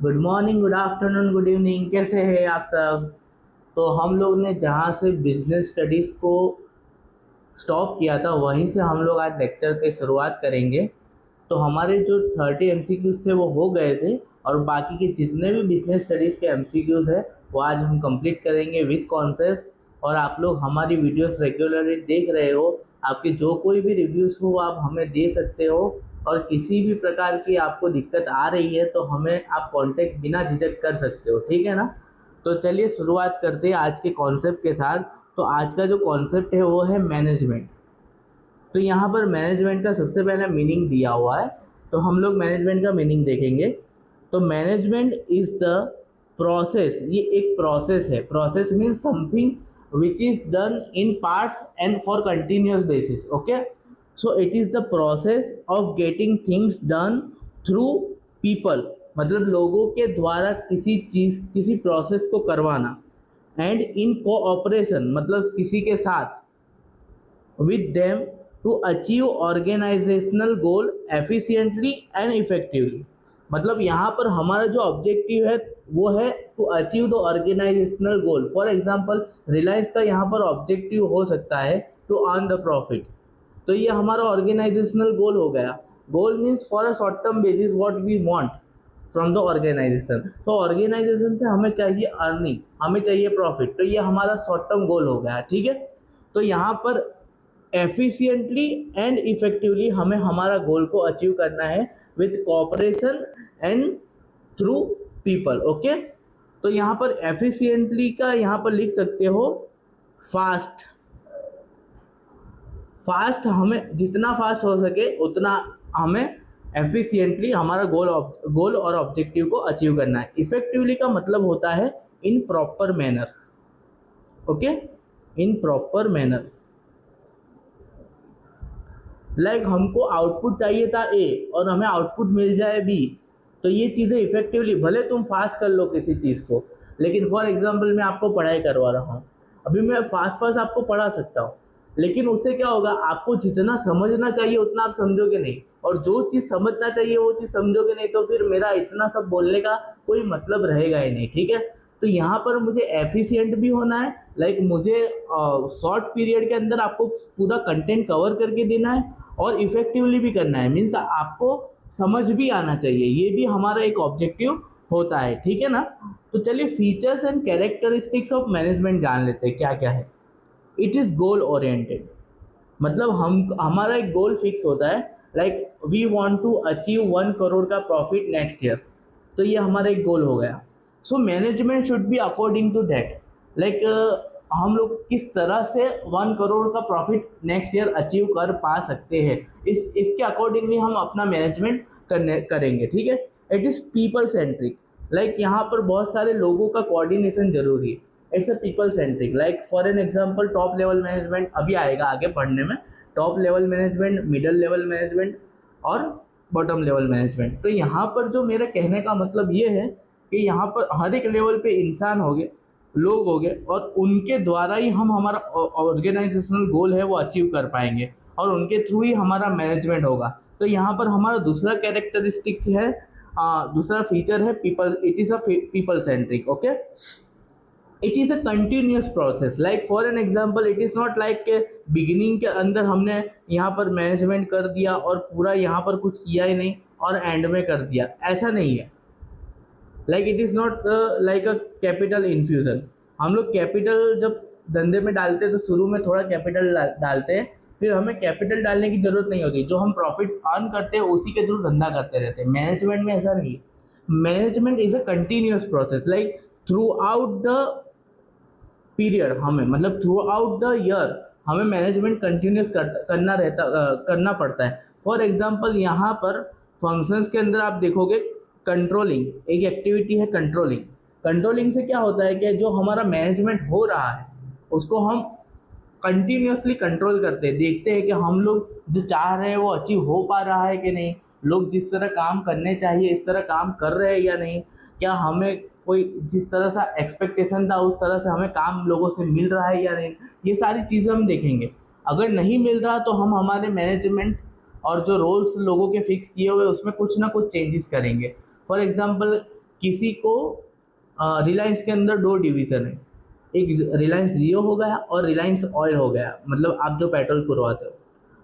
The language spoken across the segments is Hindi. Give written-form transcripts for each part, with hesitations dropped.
Good morning, good afternoon, good evening. कैसे हैं आप सब? तो हम लोग ने जहाँ से बिजनेस स्टडीज़ को स्टॉप किया था वहीं से हम लोग आज लेक्चर की शुरुआत करेंगे। तो हमारे जो 30 MCQs थे वो हो गए थे, और बाकी के जितने भी बिजनेस स्टडीज़ के MCQs है वो आज हम कंप्लीट करेंगे विद कॉन्सेप्ट्स। और आप लोग हमारी वीडियोस रेगुलरली देख रहे हो, आपके जो कोई भी रिव्यूज़ हो आप हमें दे सकते हो। और किसी भी प्रकार की आपको दिक्कत आ रही है तो हमें आप कांटेक्ट बिना झिझक कर सकते हो, ठीक है ना? तो चलिए शुरुआत करते हैं आज के कॉन्सेप्ट के साथ। तो आज का जो कॉन्सेप्ट है वो है मैनेजमेंट। तो यहाँ पर मैनेजमेंट का सबसे पहला मीनिंग दिया हुआ है, तो हम लोग मैनेजमेंट का मीनिंग देखेंगे। तो मैनेजमेंट इज द प्रोसेस, ये एक प्रोसेस है। Process means something which is done in parts and for continuous basis. Okay, so it is the process of getting things done through people, मतलब लोगों के द्वारा किसी प्रोसेस को करवाना। एंड इन कोऑपरेशन, मतलब किसी के साथ, with them to achieve organizational goal efficiently and effectively। मतलब यहाँ पर हमारा जो ऑब्जेक्टिव है वो है to achieve the organisational goal. For example Reliance का यहाँ पर ऑब्जेक्टिव हो सकता है टू अर्न द प्रॉफिट। तो ये हमारा ऑर्गेनाइजेशनल गोल हो गया। Goal means for a short term basis what we want from the organisation. तो ऑर्गेनाइजेशन से हमें चाहिए अर्निंग, हमें चाहिए प्रॉफिट, तो ये हमारा शॉर्ट टर्म गोल हो गया, ठीक है। तो यहाँ पर एफिशिएंटली एंड इफेक्टिवली हमें हमारा गोल को अचीव करना है with cooperation and through people. Okay, तो यहाँ पर एफिशिएंटली का यहाँ पर लिख सकते हो फास्ट। फास्ट, हमें जितना फास्ट हो सके उतना हमें एफिशिएंटली हमारा गोल और ऑब्जेक्टिव को अचीव करना है। इफेक्टिवली का मतलब होता है in proper manner. Okay, in proper manner. Like हमको आउटपुट चाहिए था ए और हमें आउटपुट मिल जाए बी, तो ये चीज़ें इफेक्टिवली, भले तुम फास्ट कर लो किसी चीज़ को, लेकिन फॉर एग्जांपल मैं आपको पढ़ाई करवा रहा हूँ, अभी मैं फास्ट फास्ट आपको पढ़ा सकता हूँ, लेकिन उससे क्या होगा, आपको जितना समझना चाहिए उतना आप समझोगे नहीं, और जो चीज़ समझना चाहिए वो चीज़ समझोगे नहीं, तो फिर मेरा इतना सब बोलने का कोई मतलब रहेगा ही नहीं, ठीक है। तो यहाँ पर मुझे एफिशिएंट भी होना है, लाइक मुझे शॉर्ट पीरियड के अंदर आपको पूरा कंटेंट कवर करके देना है, और इफेक्टिवली भी करना है, मीन्स आपको समझ भी आना चाहिए, ये भी हमारा एक ऑब्जेक्टिव होता है, ठीक है ना। तो चलिए features and characteristics of management जान लेते हैं क्या क्या है। इट इज़ गोल ओरिएंटेड, मतलब हमारा एक गोल फिक्स होता है, like we want to achieve 1 crore का प्रॉफिट नेक्स्ट ईयर, तो ये हमारा एक गोल हो गया। So management should be according to that, like हम लोग किस तरह से 1 करोड़ का प्रॉफिट नेक्स्ट ईयर अचीव कर पा सकते हैं, इसके अकॉर्डिंगली हम अपना मैनेजमेंट करेंगे, ठीक है। It is people centric, like यहाँ पर बहुत सारे लोगों का कोऑर्डिनेशन जरूरी है। It's a people centric, like for an example top level management, अभी आएगा आगे पढ़ने में, top level management, middle level management और बॉटम लेवल मैनेजमेंट। तो यहाँ पर जो मेरा कहने का मतलब ये है कि यहाँ पर हर एक लेवल पे इंसान हो गए, लोग हो गए, और उनके द्वारा ही हम हमारा ऑर्गेनाइजेशनल गोल है वो अचीव कर पाएंगे, और उनके थ्रू ही हमारा मैनेजमेंट होगा। तो यहाँ पर हमारा दूसरा कैरेक्टरिस्टिक है, दूसरा फीचर है people, it is a people centric. Okay, it is a continuous process, like for an example it is not like के बिगिनिंग के अंदर हमने यहाँ पर मैनेजमेंट कर दिया और पूरा यहाँ पर कुछ किया ही नहीं और एंड में कर दिया, ऐसा नहीं है। Like it is not like a capital infusion. हम लोग कैपिटल जब धंधे में डालते हैं तो शुरू में थोड़ा कैपिटल डालते हैं, फिर हमें कैपिटल डालने की ज़रूरत नहीं होती, जो हम प्रॉफिट्स अर्न करते हैं उसी के थ्रू धंधा करते रहते हैं। मैनेजमेंट में ऐसा नहीं है। Management is a continuous process, like through out the period, हमें मतलब थ्रू आउट द ईयर हमें मैनेजमेंट कंटिन्यूस करना पड़ता है। फॉर एग्जांपल यहाँ पर फंक्शंस के अंदर आप देखोगे, कंट्रोलिंग एक एक्टिविटी है। कंट्रोलिंग से क्या होता है कि जो हमारा मैनेजमेंट हो रहा है उसको हम कंटिन्यूसली कंट्रोल करते हैं, देखते हैं कि हम लोग जो चाह रहे हैं वो अचीव हो पा रहा है कि नहीं, लोग जिस तरह काम करने चाहिए इस तरह काम कर रहे हैं या नहीं, क्या हमें कोई जिस तरह सा एक्सपेक्टेशन था उस तरह से हमें काम लोगों से मिल रहा है या नहीं, ये सारी चीज़ें हम देखेंगे। अगर नहीं मिल रहा तो हम हमारे मैनेजमेंट और जो रोल्स लोगों के फिक्स किए हुए उसमें कुछ ना कुछ चेंजेस करेंगे। फॉर एग्जांपल किसी को रिलायंस के अंदर 2 डिवीज़न है, एक रिलायंस जियो हो गया और रिलायंस ऑयल हो गया, मतलब आप जो पेट्रोल पुरवाते हो।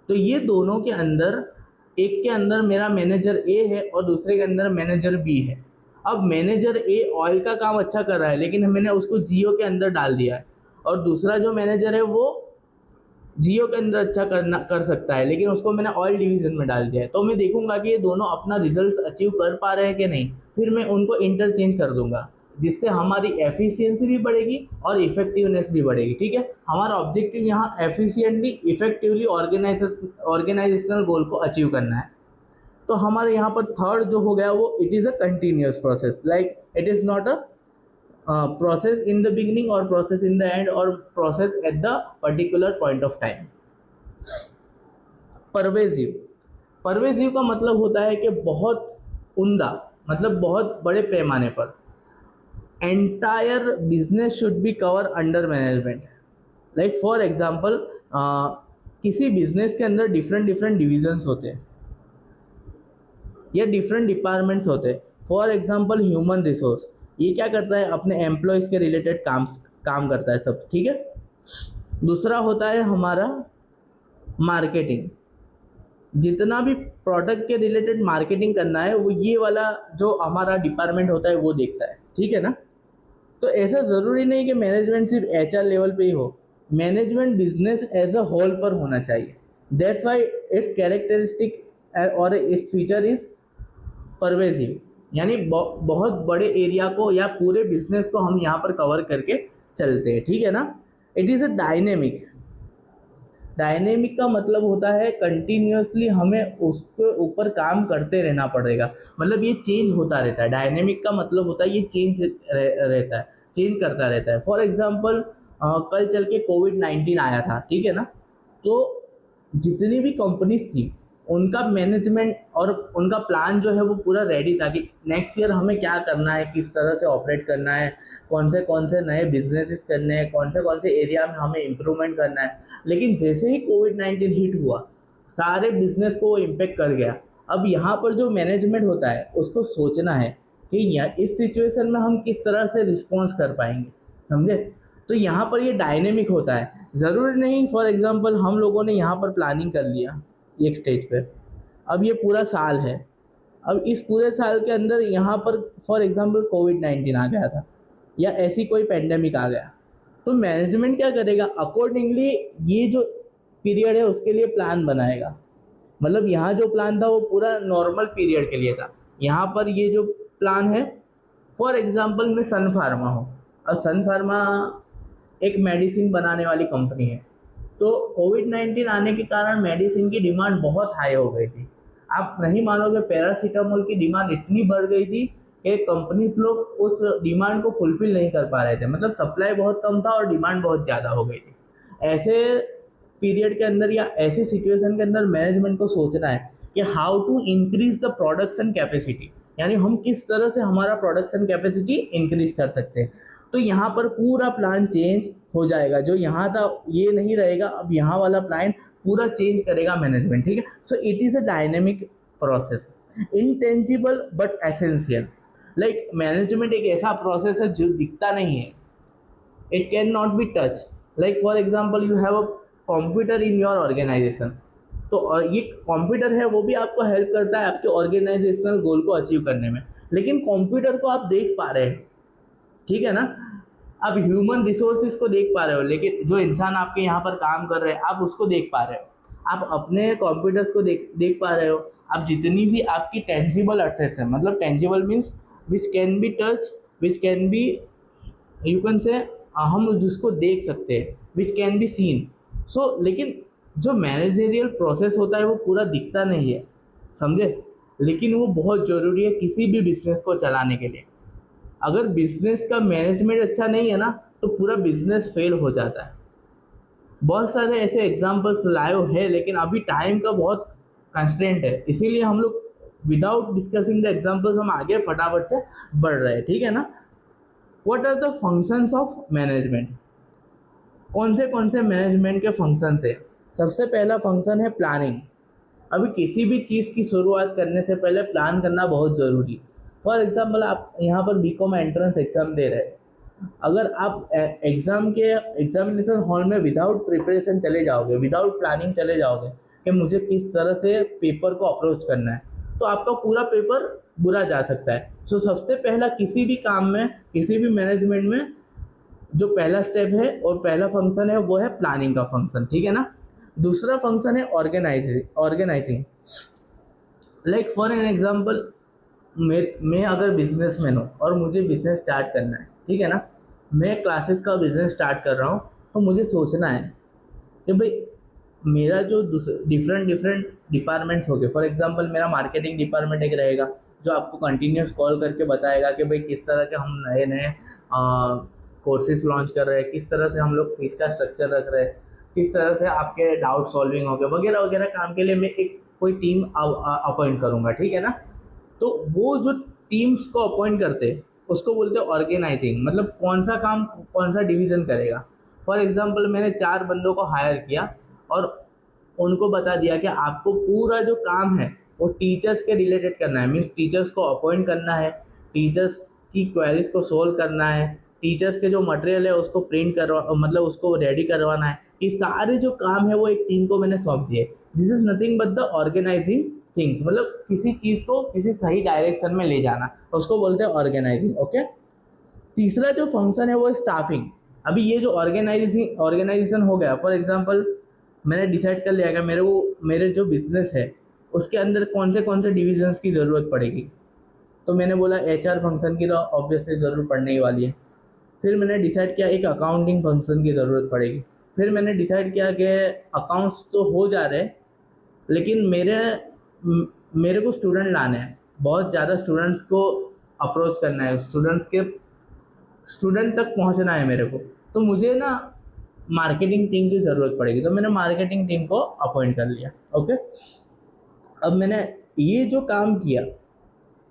तो ये दोनों के अंदर एक के अंदर मेरा मैनेजर ए है और दूसरे के अंदर मैनेजर बी है। अब मैनेजर ए ऑयल का काम अच्छा कर रहा है, लेकिन मैंने उसको जियो के अंदर डाल दिया है, और दूसरा जो मैनेजर है वो जियो के अंदर अच्छा कर सकता है, लेकिन उसको मैंने ऑयल डिवीज़न में डाल दिया है। तो मैं देखूंगा कि ये दोनों अपना रिजल्ट अचीव कर पा रहे हैं कि नहीं, फिर मैं उनको इंटरचेंज कर दूंगा, जिससे हमारी एफिशिएंसी भी बढ़ेगी और इफेक्टिवनेस भी बढ़ेगी। ठीक है, हमारा ऑब्जेक्टिव यहाँ एफिशिएंटली इफेक्टिवली ऑर्गेनाइजेशनल गोल को अचीव करना है। तो हमारे यहाँ पर थर्ड जो हो गया वो it is a continuous process, like it is not a process in the beginning or process in the end or process at the particular point of time। Pervasive, pervasive का मतलब होता है कि बहुत उम्दा, मतलब बहुत बड़े पैमाने पर। Entire business should be cover under management. Like for example किसी बिजनेस के अंदर डिफरेंट डिफरेंट डिविजन्स होते हैं या डिफरेंट डिपार्टमेंट्स होते हैं। फॉर एग्जांपल ह्यूमन रिसोर्स, ये क्या करता है, अपने एम्प्लॉयज़ के रिलेटेड काम करता है सब। ठीक है, दूसरा होता है हमारा मार्केटिंग, जितना भी प्रोडक्ट के रिलेटेड मार्केटिंग करना है वो ये वाला जो हमारा डिपार्टमेंट होता है वो देखता है। ठीक है ना, तो ऐसा ज़रूरी नहीं कि मैनेजमेंट सिर्फ एचआर लेवल पे ही हो, management business as a whole पर होना चाहिए। दैट्स वाई इट्स कैरेक्टरिस्टिक और इट्स फीचर इज परवेजिव, यानी बहुत बड़े एरिया को या पूरे बिजनेस को हम यहाँ पर कवर करके चलते हैं। ठीक है ना, it is a dynamic. Dynamic का मतलब होता है कंटिन्यूसली हमें उसके ऊपर काम करते रहना पड़ेगा, मतलब ये चेंज होता रहता है। डायनेमिक का मतलब होता है ये चेंज रहता है, चेंज करता रहता है। फॉर एग्जांपल कल चल के कोविड-19 आया था, ठीक है ना, तो जितनी भी कंपनीज थी उनका मैनेजमेंट और उनका प्लान जो है वो पूरा रेडी था कि नेक्स्ट ईयर हमें क्या करना है, किस तरह से ऑपरेट करना है, कौन से नए बिजनेसेस करने हैं, कौन से एरिया में हमें इम्प्रूवमेंट करना है। लेकिन जैसे ही कोविड-19 हिट हुआ, सारे बिजनेस को वो इम्पेक्ट कर गया। अब यहाँ पर जो मैनेजमेंट होता है उसको सोचना है कि इस सिचुएशन में हम किस तरह से रिस्पॉन्स कर पाएंगे, समझे। तो यहाँ पर ये डायनेमिक होता है, ज़रूरी नहीं। फॉर एग्जांपल हम लोगों ने यहाँ पर प्लानिंग कर लिया एक स्टेज पे, अब ये पूरा साल है, अब इस पूरे साल के अंदर यहाँ पर फॉर एग्जांपल कोविड-19 आ गया था या ऐसी कोई पेंडेमिक आ गया, तो मैनेजमेंट क्या करेगा, अकॉर्डिंगली ये जो पीरियड है उसके लिए प्लान बनाएगा। मतलब यहाँ जो प्लान था वो पूरा नॉर्मल पीरियड के लिए था, यहाँ पर ये जो प्लान है, फॉर एग्जांपल मैं सन फार्मा हूँ। अब सन फार्मा एक मेडिसिन बनाने वाली कंपनी है, तो कोविड-19 आने के कारण मेडिसिन की डिमांड बहुत हाई हो गई थी। आप नहीं मानोगे, पैरासीटामोल की डिमांड इतनी बढ़ गई थी कि कंपनीज लोग उस डिमांड को फुलफिल नहीं कर पा रहे थे, मतलब सप्लाई बहुत कम था और डिमांड बहुत ज़्यादा हो गई थी। ऐसे पीरियड के अंदर या ऐसी सिचुएशन के अंदर मैनेजमेंट को सोचना है कि how to increase the production capacity, यानी हम किस तरह से हमारा प्रोडक्शन कैपेसिटी इंक्रीज कर सकते हैं। तो यहाँ पर पूरा प्लान चेंज हो जाएगा, जो यहाँ था ये नहीं रहेगा, अब यहाँ वाला प्लान पूरा चेंज करेगा मैनेजमेंट। ठीक है, so it is a dynamic process, intangible but essential. Like management एक ऐसा प्रोसेस है जो दिखता नहीं है, it can not be touch. Like for example you have a computer in your organization, तो ये कंप्यूटर है वो भी आपको हेल्प करता है आपके ऑर्गेनाइजेशनल गोल को अचीव करने में, लेकिन कंप्यूटर को आप देख पा रहे हैं, ठीक है ना। आप ह्यूमन रिसोर्सेज को देख पा रहे हो, लेकिन जो इंसान आपके यहाँ पर काम कर रहे हैं आप उसको देख पा रहे हो, आप अपने कंप्यूटर्स को देख पा रहे हो। आप जितनी भी आपकी टेंजिबल एसेट्स है, मतलब tangible means which can be touch, which can be you can say हम जिसको देख सकते हैं, विच कैन बी सीन। सो लेकिन जो मैनेजरियल प्रोसेस होता है वो पूरा दिखता नहीं है, समझे, लेकिन वो बहुत ज़रूरी है किसी भी बिजनेस को चलाने के लिए। अगर बिजनेस का मैनेजमेंट अच्छा नहीं है ना तो पूरा बिजनेस फेल हो जाता है। बहुत सारे ऐसे एग्जांपल्स लाइव है, लेकिन अभी टाइम का बहुत कंस्ट्रेंट है, इसीलिए हम लोग विदाउट डिस्कसिंग द एग्जांपल्स हम आगे फटाफट से बढ़ रहे हैं, ठीक है ना। What are the functions of management, कौन से मैनेजमेंट के फंक्शंस है। सबसे पहला फंक्शन है प्लानिंग। अभी किसी भी चीज़ की शुरुआत करने से पहले प्लान करना बहुत ज़रूरी है। फॉर एग्जांपल आप यहाँ पर बीकॉम एंट्रेंस एग्ज़ाम दे रहे हैं, अगर आप एग्ज़ाम के एग्जामिनेशन हॉल में विदाउट प्रिपरेशन चले जाओगे, विदाउट प्लानिंग चले जाओगे कि मुझे किस तरह से पेपर को अप्रोच करना है, तो आपका पूरा पेपर बुरा जा सकता है। सो सबसे पहला किसी भी काम में, किसी भी मैनेजमेंट में जो पहला स्टेप है और पहला फंक्शन है वो है प्लानिंग का फंक्शन, ठीक है ना। दूसरा फंक्शन है organizing. Like for an example, मैं अगर बिजनेसमैन हूँ और मुझे बिजनेस स्टार्ट करना है, ठीक है ना, मैं क्लासेस का बिजनेस स्टार्ट कर रहा हूँ, तो मुझे सोचना है कि भाई मेरा जो डिफरेंट डिफरेंट डिपार्टमेंट्स हो गए। फॉर एग्जांपल मेरा मार्केटिंग डिपार्टमेंट एक रहेगा जो आपको कंटिन्यूस कॉल करके बताएगा कि भाई किस तरह के हम नए नए कोर्सेज लॉन्च कर रहे हैं, किस तरह से हम लोग फीस का स्ट्रक्चर रख रहे हैं, किस तरह से आपके डाउट सॉल्विंग हो गए वगैरह वगैरह काम के लिए मैं एक कोई टीम अपॉइंट करूँगा, ठीक है ना। तो वो जो टीम्स को अपॉइंट करते हैं उसको बोलते हैं ऑर्गेनाइजिंग, मतलब कौन सा काम कौन सा डिवीज़न करेगा। फॉर एग्जांपल मैंने 4 बंदों को हायर किया और उनको बता दिया कि आपको पूरा जो काम है वो टीचर्स के रिलेटेड करना है, मीन्स टीचर्स को अपॉइंट करना है, टीचर्स की क्वेरीज को सोल्व करना है, टीचर्स के जो मटेरियल है उसको प्रिंट करवा मतलब उसको रेडी करवाना है। ये सारे जो काम है वो एक टीम को मैंने सौंप दिए। This is nothing but the organizing things, मतलब किसी चीज़ को किसी सही डायरेक्शन में ले जाना, उसको बोलते हैं ऑर्गेनाइजिंग। ओके, तीसरा जो फंक्शन है वो है स्टाफिंग। अभी ये जो ऑर्गेनाइजेशन हो गया, फॉर एग्जांपल मैंने डिसाइड कर लिया कि मेरे जो बिजनेस है उसके अंदर कौन से डिविजन्स की ज़रूरत पड़ेगी, तो मैंने बोला HR फंक्शन की तो ऑब्वियसली ज़रूरत पड़ने ही वाली है। फिर मैंने डिसाइड किया एक अकाउंटिंग फंक्शन की ज़रूरत पड़ेगी। फिर मैंने डिसाइड किया कि अकाउंट्स तो हो जा रहे लेकिन मेरे को स्टूडेंट लाने हैं, बहुत ज़्यादा स्टूडेंट्स को अप्रोच करना है, स्टूडेंट तक पहुंचना है मेरे को, तो मुझे ना मार्केटिंग टीम की ज़रूरत पड़ेगी, तो मैंने मार्केटिंग टीम को अपॉइंट कर लिया। ओके, अब मैंने ये जो काम किया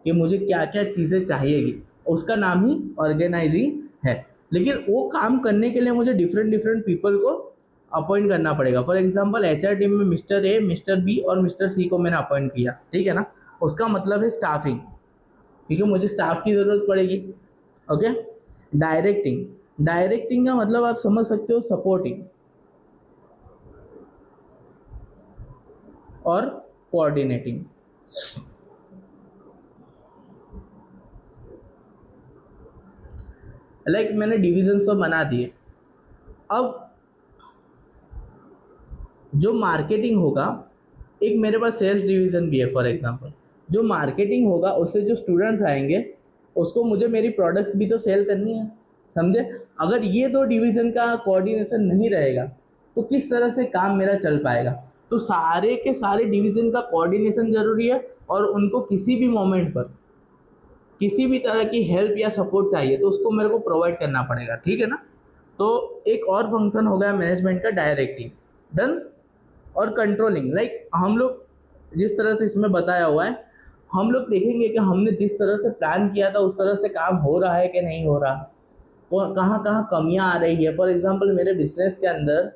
कि मुझे क्या क्या चीज़ें चाहिएगी, उसका नाम ही ऑर्गेनाइजिंग है। लेकिन वो काम करने के लिए मुझे डिफरेंट डिफरेंट पीपल को अपॉइंट करना पड़ेगा। फॉर एग्जांपल HR टीम में मिस्टर A, मिस्टर B और मिस्टर C को मैंने अपॉइंट किया, ठीक है ना। उसका मतलब है स्टाफिंग, क्योंकि मुझे स्टाफ की ज़रूरत पड़ेगी। ओके, डायरेक्टिंग का मतलब आप समझ सकते हो सपोर्टिंग और कोऑर्डिनेटिंग। लाइक मैंने डिविजन्स तो बना दिए, अब जो मार्केटिंग होगा, एक मेरे पास सेल्स डिवीज़न भी है। फॉर एग्जांपल जो मार्केटिंग होगा उससे जो स्टूडेंट्स आएंगे उसको मुझे मेरी प्रोडक्ट्स भी तो सेल करनी है, समझे। अगर ये 2 डिवीज़न का कोऑर्डिनेशन नहीं रहेगा तो किस तरह से काम मेरा चल पाएगा। तो सारे के सारे डिवीज़न का कोऑर्डिनेशन ज़रूरी है और उनको किसी भी मोमेंट पर किसी भी तरह की हेल्प या सपोर्ट चाहिए तो उसको मेरे को प्रोवाइड करना पड़ेगा, ठीक है ना। तो एक और फंक्शन हो गया मैनेजमेंट का डायरेक्टिंग, डन। और कंट्रोलिंग, लाइक हम लोग जिस तरह से इसमें बताया हुआ है, हम लोग देखेंगे कि हमने जिस तरह से प्लान किया था उस तरह से काम हो रहा है कि नहीं हो रहा, कहाँ कहाँ कमियाँ आ रही है। फॉर एग्जांपल मेरे बिजनेस के अंदर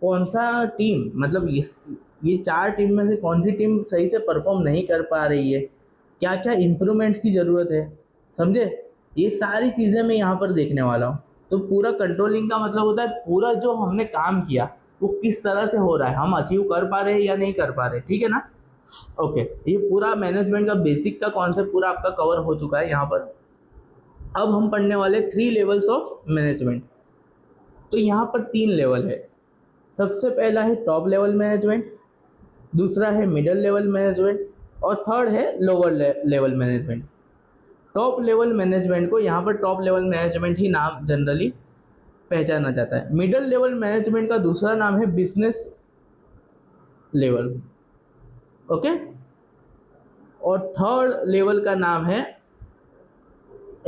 कौन सा टीम, मतलब ये 4 टीम में से कौन सी टीम सही से परफॉर्म नहीं कर पा रही है, क्या क्या इम्प्रूवमेंट्स की ज़रूरत है, समझे। ये सारी चीज़ें मैं यहाँ पर देखने वाला हूँ। तो पूरा कंट्रोलिंग का मतलब होता है पूरा जो हमने काम किया वो किस तरह से हो रहा है, हम अचीव कर पा रहे हैं या नहीं कर पा रहे, ठीक है ना। ओके, ये पूरा मैनेजमेंट का बेसिक का कॉन्सेप्ट पूरा आपका कवर हो चुका है यहाँ पर। अब हम पढ़ने वाले 3 लेवल्स ऑफ मैनेजमेंट। तो यहाँ पर 3 लेवल है। सबसे पहला है टॉप लेवल मैनेजमेंट, दूसरा है मिडिल लेवल मैनेजमेंट और थर्ड है lower level management. Top level management को यहाँ पर टॉप लेवल मैनेजमेंट ही नाम जनरली पहचाना जाता है। मिडिल लेवल मैनेजमेंट का दूसरा नाम है बिजनेस लेवल, ओके। और थर्ड लेवल का नाम है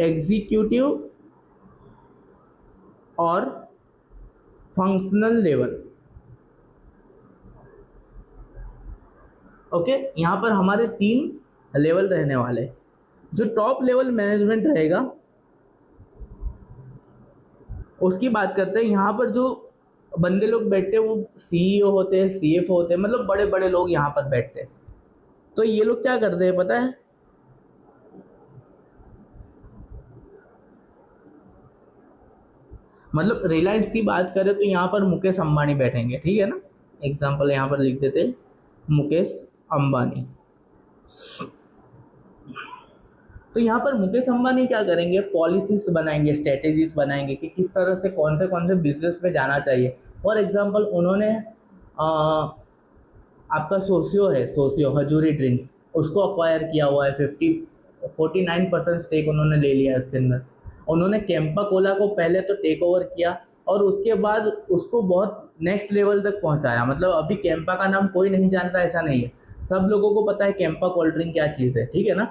एग्जीक्यूटिव और फंक्शनल लेवल, ओके। यहाँ पर हमारे 3 लेवल रहने वाले। जो टॉप लेवल मैनेजमेंट रहेगा उसकी बात करते हैं। यहाँ पर जो बंदे लोग बैठते हैं वो CEO होते हैं, CFO होते हैं, मतलब बड़े बड़े लोग यहाँ पर बैठते हैं। तो ये लोग क्या करते हैं पता है, मतलब रिलायंस की बात करें तो यहाँ पर मुकेश अंबानी बैठेंगे, ठीक है ना। एग्जाम्पल यहाँ पर लिख देते मुकेश अंबानी। तो यहाँ पर मुकेश अंबानी क्या करेंगे, पॉलिसीज बनाएंगे, स्ट्रेटेजीज बनाएंगे कि किस तरह से कौन से बिजनेस में जाना चाहिए। फॉर एग्जांपल उन्होंने आपका सोसियो है, सोसियो हजूरी ड्रिंक्स, उसको अक्वायर किया हुआ है, 49% स्टेक उन्होंने ले लिया है उसके अंदर। उन्होंने कैंपा कोला को पहले तो टेक ओवर किया और उसके बाद उसको बहुत नेक्स्ट लेवल तक पहुंचाया। मतलब अभी कैंपा का नाम कोई नहीं जानता ऐसा नहीं है, सब लोगों को पता है कैंपा कोल्ड ड्रिंक क्या चीज़ है, ठीक है ना।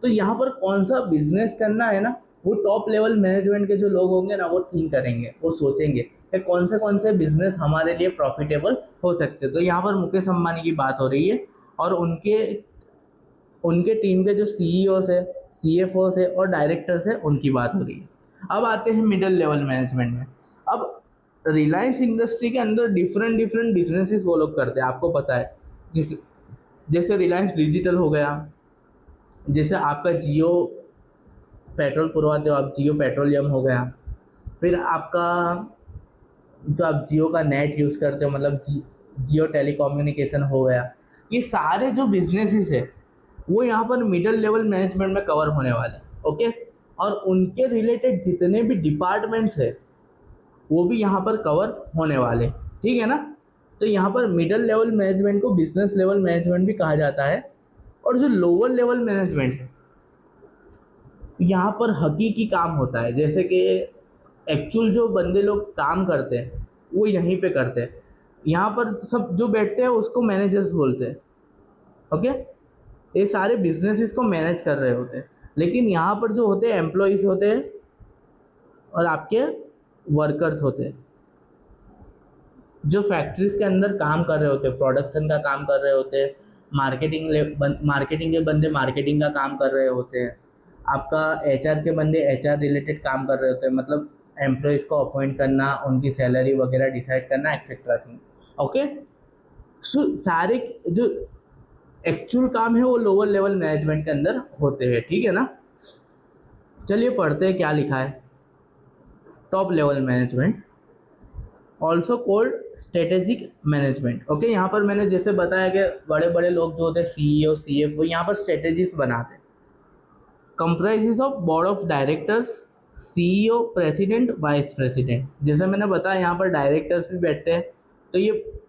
तो यहाँ पर कौन सा बिजनेस करना है ना, वो टॉप लेवल मैनेजमेंट के जो लोग होंगे ना, वो थिंक करेंगे, वो सोचेंगे कि कौन से बिजनेस हमारे लिए प्रॉफिटेबल हो सकते हैं। तो यहाँ पर मुकेश अंबानी की बात हो रही है और उनके उनके टीम के जो सीईओ है, सीएफओ है और डायरेक्टर्स है, उनकी बात हो रही है। अब आते हैं मिडिल लेवल मैनेजमेंट में। अब रिलायंस इंडस्ट्री के अंदर डिफरेंट बिजनेसेस वो लोग करते हैं, आपको पता है। जैसे जैसे रिलायंस डिजिटल हो गया, जैसे आपका जियो पेट्रोल पुरवाते हो आप, जियो पेट्रोलियम हो गया, फिर आपका जो आप जियो का नेट यूज़ करते हो मतलब जियो टेलीकम्युनिकेशन हो गया। ये सारे जो बिजनेसेस है वो यहाँ पर मिडिल लेवल मैनेजमेंट में कवर होने वाले हैं, ओके। और उनके रिलेटेड जितने भी डिपार्टमेंट्स है वो भी यहाँ पर कवर होने वाले, ठीक है ना। तो यहाँ पर मिडिल लेवल मैनेजमेंट को बिजनेस लेवल मैनेजमेंट भी कहा जाता है। और जो लोअर लेवल मैनेजमेंट है यहाँ पर हकीकी काम होता है, जैसे कि एक्चुअल जो बंदे लोग काम करते हैं वो यहीं पे करते हैं। यहाँ पर सब जो बैठते हैं उसको मैनेजर्स बोलते हैं, ओके। ये सारे बिजनेसेस को मैनेज कर रहे होते हैं, लेकिन यहाँ पर जो होते हैं एम्प्लॉयज़ होते हैं और आपके वर्कर्स होते हैं, जो फैक्ट्रीज के अंदर काम कर रहे होते हैं, प्रोडक्शन का काम कर रहे होते हैं, मार्केटिंग के बंदे मार्केटिंग का काम कर रहे होते हैं, आपका एचआर के बंदे एचआर रिलेटेड काम कर रहे होते हैं, मतलब एम्प्लॉयज़ को अपॉइंट करना, उनकी सैलरी वगैरह डिसाइड करना, एक्सेट्रा थिंग, ओके। सो सारे जो एक्चुअल काम है वो लोअर लेवल मैनेजमेंट के अंदर होते हैं, ठीक है ना। चलिए पढ़ते हैं क्या लिखा है। Top level management also cold strategic management, okay. यहाँ पर मैंने जैसे बताया कि बड़े बड़े लोग जो होते हैं सीईओ सीएफओ यहाँ पर स्ट्रेटेजीज बनाते हैं। Comprises of board of directors, CEO, president, vice president. जैसे मैंने बताया यहाँ पर डायरेक्टर्स भी बैठते हैं। तो ये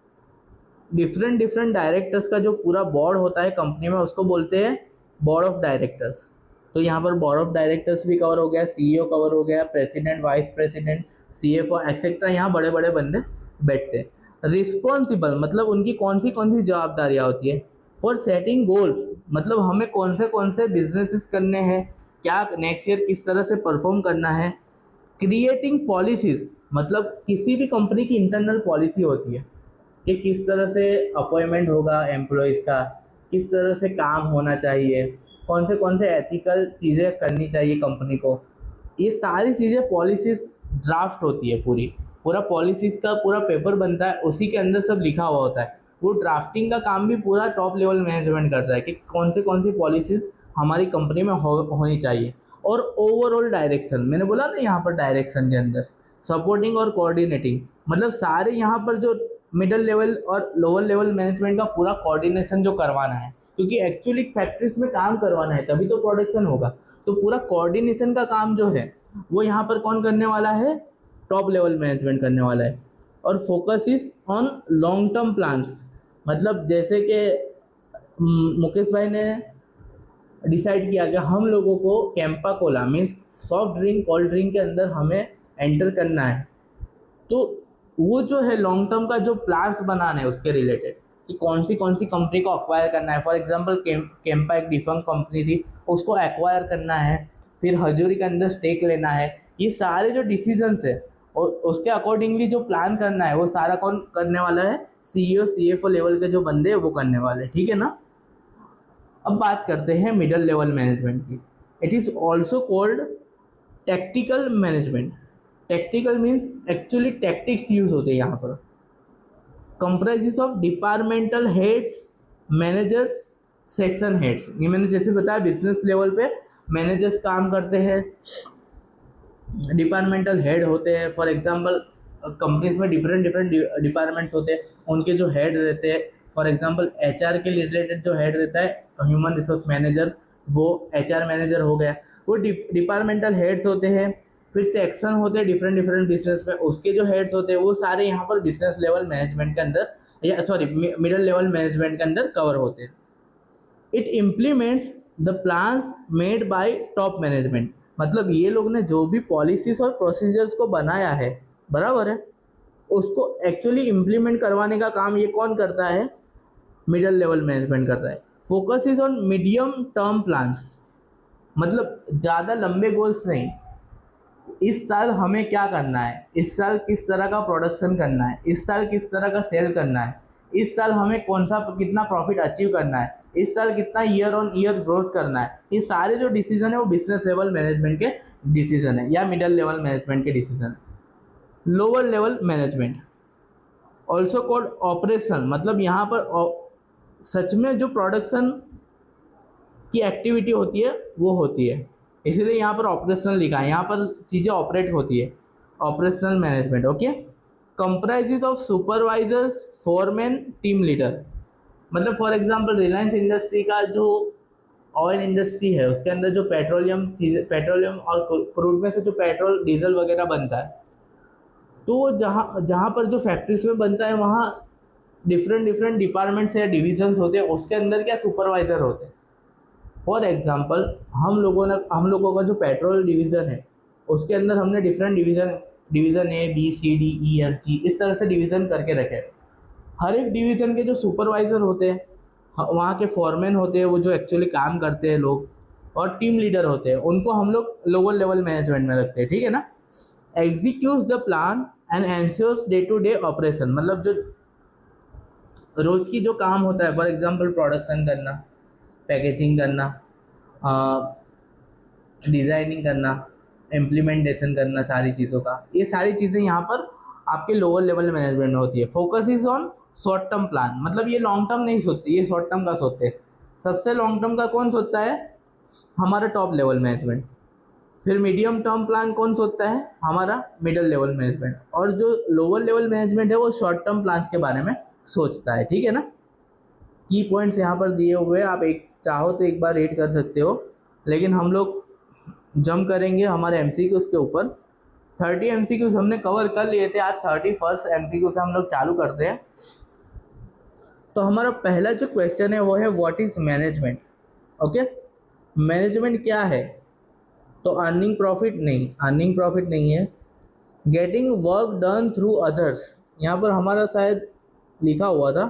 डिफरेंट डायरेक्टर्स का जो पूरा बोर्ड होता है कंपनी में उसको बोलते हैं बोर्ड ऑफ डायरेक्टर्स। तो यहाँ पर बोर्ड ऑफ डायरेक्टर्स भी कवर हो गया, सीईओ कवर हो गया, president, vice president, CFO etcetera, यहाँ बड़े बड़े बंदे बैठते हैं। रिस्पॉन्सिबल मतलब उनकी कौन सी जवाबदारियाँ होती है। फॉर सेटिंग गोल्स मतलब हमें कौन से बिजनेसेस करने हैं, क्या नेक्स्ट ईयर किस तरह से परफॉर्म करना है। क्रिएटिंग पॉलिसीज मतलब किसी भी कंपनी की इंटरनल पॉलिसी होती है कि किस तरह से अपॉइंटमेंट होगा एम्प्लॉयज़ का, किस तरह से काम होना चाहिए, कौन से एथिकल चीज़ें करनी चाहिए कंपनी को। ये सारी चीज़ें पॉलिसीज ड्राफ्ट होती है, पूरा पॉलिसीज का पूरा पेपर बनता है, उसी के अंदर सब लिखा हुआ होता है। वो ड्राफ्टिंग का काम भी पूरा टॉप लेवल मैनेजमेंट करता है कि कौन सी पॉलिसीज हमारी कंपनी में होनी चाहिए। और ओवरऑल डायरेक्शन, मैंने बोला ना यहाँ पर डायरेक्शन के अंदर सपोर्टिंग और कोऑर्डिनेटिंग, मतलब सारे यहाँ पर जो मिडिल लेवल और लोअर लेवल मैनेजमेंट का पूरा कोऑर्डिनेशन जो करवाना है, क्योंकि एक्चुअली फैक्ट्रीज में काम करवाना है तभी तो प्रोडक्शन होगा। तो पूरा कोऑर्डिनेशन का काम जो है वो यहाँ पर कौन करने वाला है, टॉप लेवल मैनेजमेंट करने वाला है। और focus is on long term plans, मतलब जैसे कि मुकेश भाई ने डिसाइड किया कि हम लोगों को Campa Cola means soft drink cold drink के अंदर हमें एंटर करना है, तो वो जो है लॉन्ग टर्म का जो प्लान्स बनाना है उसके रिलेटेड कि कौन सी कंपनी को अक्वायर करना है। फॉर एग्जांपल कैंपा एक डिफरेंट कंपनी थी, उसको एक्वायर करना है, फिर हजूरी के अंदर स्टेक लेना है। ये सारे जो डिसीजंस है और उसके अकॉर्डिंगली जो प्लान करना है वो सारा कौन करने वाला है, सीईओ सीएफओ लेवल के जो बंदे हैं वो करने वाले, ठीक है ना। अब बात करते हैं मिडिल लेवल मैनेजमेंट की। It is also called tactical management. Tactical means actually tactics use होते हैं यहाँ पर। Comprises of departmental heads, managers, section heads. ये मैंने जैसे बताया बिजनेस लेवल पे मैनेजर्स काम करते हैं, डिपार्टमेंटल हेड होते हैं। फॉर एग्जांपल कंपनीज में डिफरेंट डिफरेंट डिपार्टमेंट्स होते हैं, उनके जो हेड रहते हैं, फॉर एग्जांपल एचआर के रिलेटेड जो हेड रहता है ह्यूमन रिसोर्स मैनेजर, वो एचआर मैनेजर हो गया। वो डिपार्टमेंटल हेड्स होते हैं। फिर सेक्शन होते हैं डिफरेंट डिफरेंट बिजनेस में, उसके जो हेड्स होते हैं वो सारे यहाँ पर बिजनेस लेवल मैनेजमेंट के अंदर, या सॉरी मिडिल लेवल मैनेजमेंट के अंदर कवर होते हैं। It implements the plans made by top management, मतलब ये लोग ने जो भी पॉलिसीज और प्रोसीजर्स को बनाया है, बराबर है, उसको एक्चुअली इम्प्लीमेंट करवाने का काम ये कौन करता है? मिडिल लेवल मैनेजमेंट करता है। Focus is on medium term plans, मतलब ज़्यादा लंबे गोल्स नहीं, इस साल हमें क्या करना है, इस साल किस तरह का प्रोडक्शन करना है, इस साल किस तरह का सेल करना है, इस साल हमें कौन सा कितना प्रॉफिट अचीव करना है, इस साल कितना ईयर ऑन ईयर ग्रोथ करना है, ये सारे जो डिसीजन है वो बिजनेस लेवल मैनेजमेंट के डिसीजन है या मिडिल लेवल मैनेजमेंट के डिसीजन है। Lower level management also called operation, मतलब यहाँ पर सच में जो प्रोडक्शन की एक्टिविटी होती है वो होती है, इसीलिए यहाँ पर ऑपरेशनल लिखा है, यहाँ पर चीज़ें ऑपरेट होती है। Operational management okay comprises of supervisors, foreman, team leader, मतलब फॉर एग्जांपल रिलायंस इंडस्ट्री का जो ऑयल इंडस्ट्री है उसके अंदर जो पेट्रोलियम और क्रूड में से जो पेट्रोल डीजल वगैरह बनता है, तो जहाँ जहाँ पर जो फैक्ट्रीज में बनता है वहाँ डिफरेंट डिफरेंट डिपार्टमेंट्स या डिविजन्स होते हैं, उसके अंदर क्या सुपरवाइज़र होते हैं। फॉर एग्जांपल हम लोगों का जो पेट्रोल डिवीज़न है उसके अंदर हमने different division A B C D E F G इस तरह से डिवीज़न करके रखे। हर एक डिवीज़न के जो सुपरवाइज़र होते हैं, वहाँ के फॉरमैन होते हैं, वो जो एक्चुअली काम करते हैं लोग, और टीम लीडर होते हैं, उनको हम लोग लोअर लेवल मैनेजमेंट में रखते हैं, ठीक है ना। Executes the plan and ensures day to day operation, मतलब जो रोज़ की जो काम होता है, फॉर एग्जांपल प्रोडक्शन करना, पैकेजिंग करना, डिज़ाइनिंग करना, इम्प्लीमेंटेशन करना सारी चीज़ों का, ये सारी चीज़ें यहाँ पर आपके लोअर लेवल मैनेजमेंट में होती है। Focus is on short term plan, मतलब ये लॉन्ग टर्म नहीं सोचते, ये शॉर्ट टर्म का सोचते हैं। सबसे लॉन्ग टर्म का कौन सोचता है? हमारा टॉप लेवल मैनेजमेंट। फिर मीडियम टर्म प्लान कौन सोचता है? हमारा मिडिल लेवल मैनेजमेंट। और जो लोअर लेवल मैनेजमेंट है वो शॉर्ट टर्म प्लान्स के बारे में सोचता है, ठीक है ना। की पॉइंट्स यहाँ पर दिए हुए हैं, आप एक चाहो तो एक बार रीड कर सकते हो, लेकिन हम लोग जंप करेंगे हमारे एमसीक्यूज़ के ऊपर। 30 एमसीक्यूज़ हमने कवर कर लिए थे, आज 31st एमसीक्यू से हम लोग चालू करते हैं। तो हमारा पहला जो क्वेश्चन है वो है what is management. Okay, management क्या है? तो अर्निंग प्रॉफिट नहीं है। Getting work done through others, यहाँ पर हमारा शायद लिखा हुआ था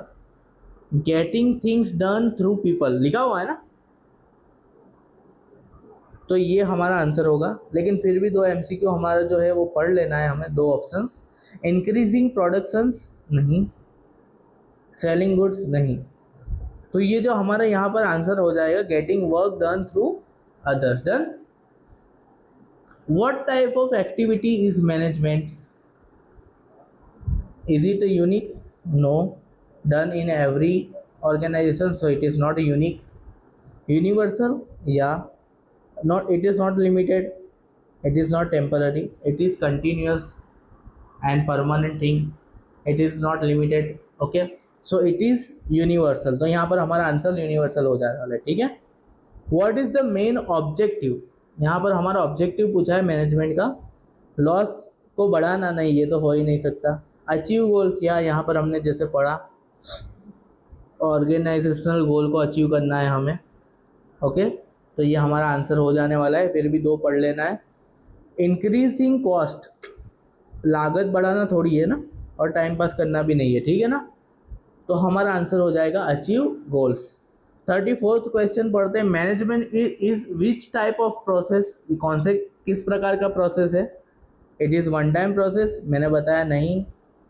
getting things done through people, लिखा हुआ है ना, तो ये हमारा आंसर होगा। लेकिन फिर भी 2 एमसीक्यू हमारा जो है वो पढ़ लेना है हमें, 2 ऑप्शंस। इंक्रीजिंग प्रोडक्शंस नहीं, सेलिंग गुड्स नहीं, तो ये जो हमारा यहाँ पर आंसर हो जाएगा getting work done through others. Done. What type of activity is management? Is it unique? No. Done in every organization, so it is not unique. Universal? Yeah. Not, it is not limited, it is not temporary, it is continuous and permanent thing, it is not limited. Okay, so it is universal, तो यहाँ पर हमारा आंसर यूनिवर्सल हो जाने वाला है, ठीक है। What is the main objective? यहाँ पर हमारा ऑब्जेक्टिव पूछा है मैनेजमेंट का, लॉस को बढ़ाना नहीं, ये तो हो ही नहीं सकता। अचीव गोल्स, या यहाँ पर हमने जैसे पढ़ा ऑर्गेनाइजेशनल गोल को अचीव करना है हमें। ओके, तो ये हमारा आंसर हो जाने वाला है, फिर भी 2 पढ़ लेना है। इंक्रीजिंग कॉस्ट, लागत बढ़ाना थोड़ी है ना, और टाइम पास करना भी नहीं है, ठीक है ना, तो हमारा आंसर हो जाएगा अचीव गोल्स। 34th क्वेश्चन पढ़ते हैं। Management is which type of process, कौन से किस प्रकार का प्रोसेस है? It is one time process, मैंने बताया नहीं।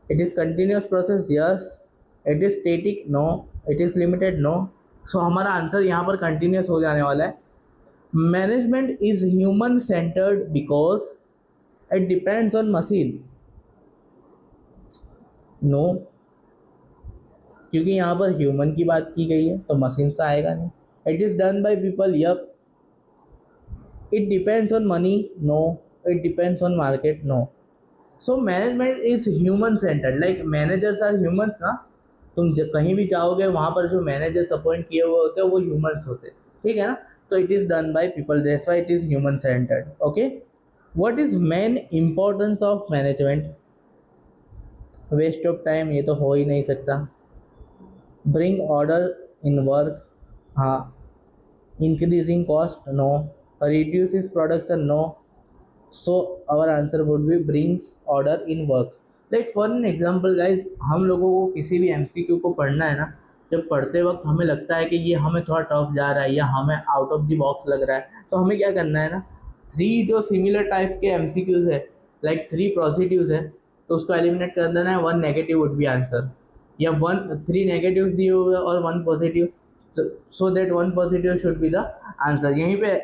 It is continuous process, yes. It is static, no. It is limited, no. So हमारा आंसर यहाँ पर कंटिन्यूस हो जाने वाला है। Management is human centred because it depends on machine, no, क्योंकि यहाँ पर ह्यूमन की बात की गई है तो मशीन तो आएगा नहीं। It is done by people, yup. It depends on money, no. It depends on market, no. So management is human centred, like managers are humans ना. तुम कहीं भी जाओगे वहाँ पर जो मैनेजर्स अपॉइंट किए हुए होते हैं वो ह्यूमंस होते हैं, ठीक है ना. तो it is done by people, that's why it is human centred. Okay. What is main importance of management? Waste of time, ये तो हो ही नहीं सकता. ब्रिंग ऑर्डर इन वर्क, हाँ. Increasing cost, no. Reduces production, no. So our answer would be brings order in work. Like for an example guys, हम लोगों को किसी भी MCQ को पढ़ना है ना, जब पढ़ते वक्त हमें लगता है कि ये हमें थोड़ा टफ जा रहा है या हमें आउट ऑफ द बॉक्स लग रहा है, तो हमें क्या करना है ना, 3 जो सिमिलर टाइप्स के MCQs है, लाइक 3 पॉजिटिव्स है, तो उसको एलिमिनेट कर देना है. 1 नेगेटिव वुड बी आंसर, या 3 नेगेटिव्स दिए हुए और 1 positive, so that 1 positive should be the answer.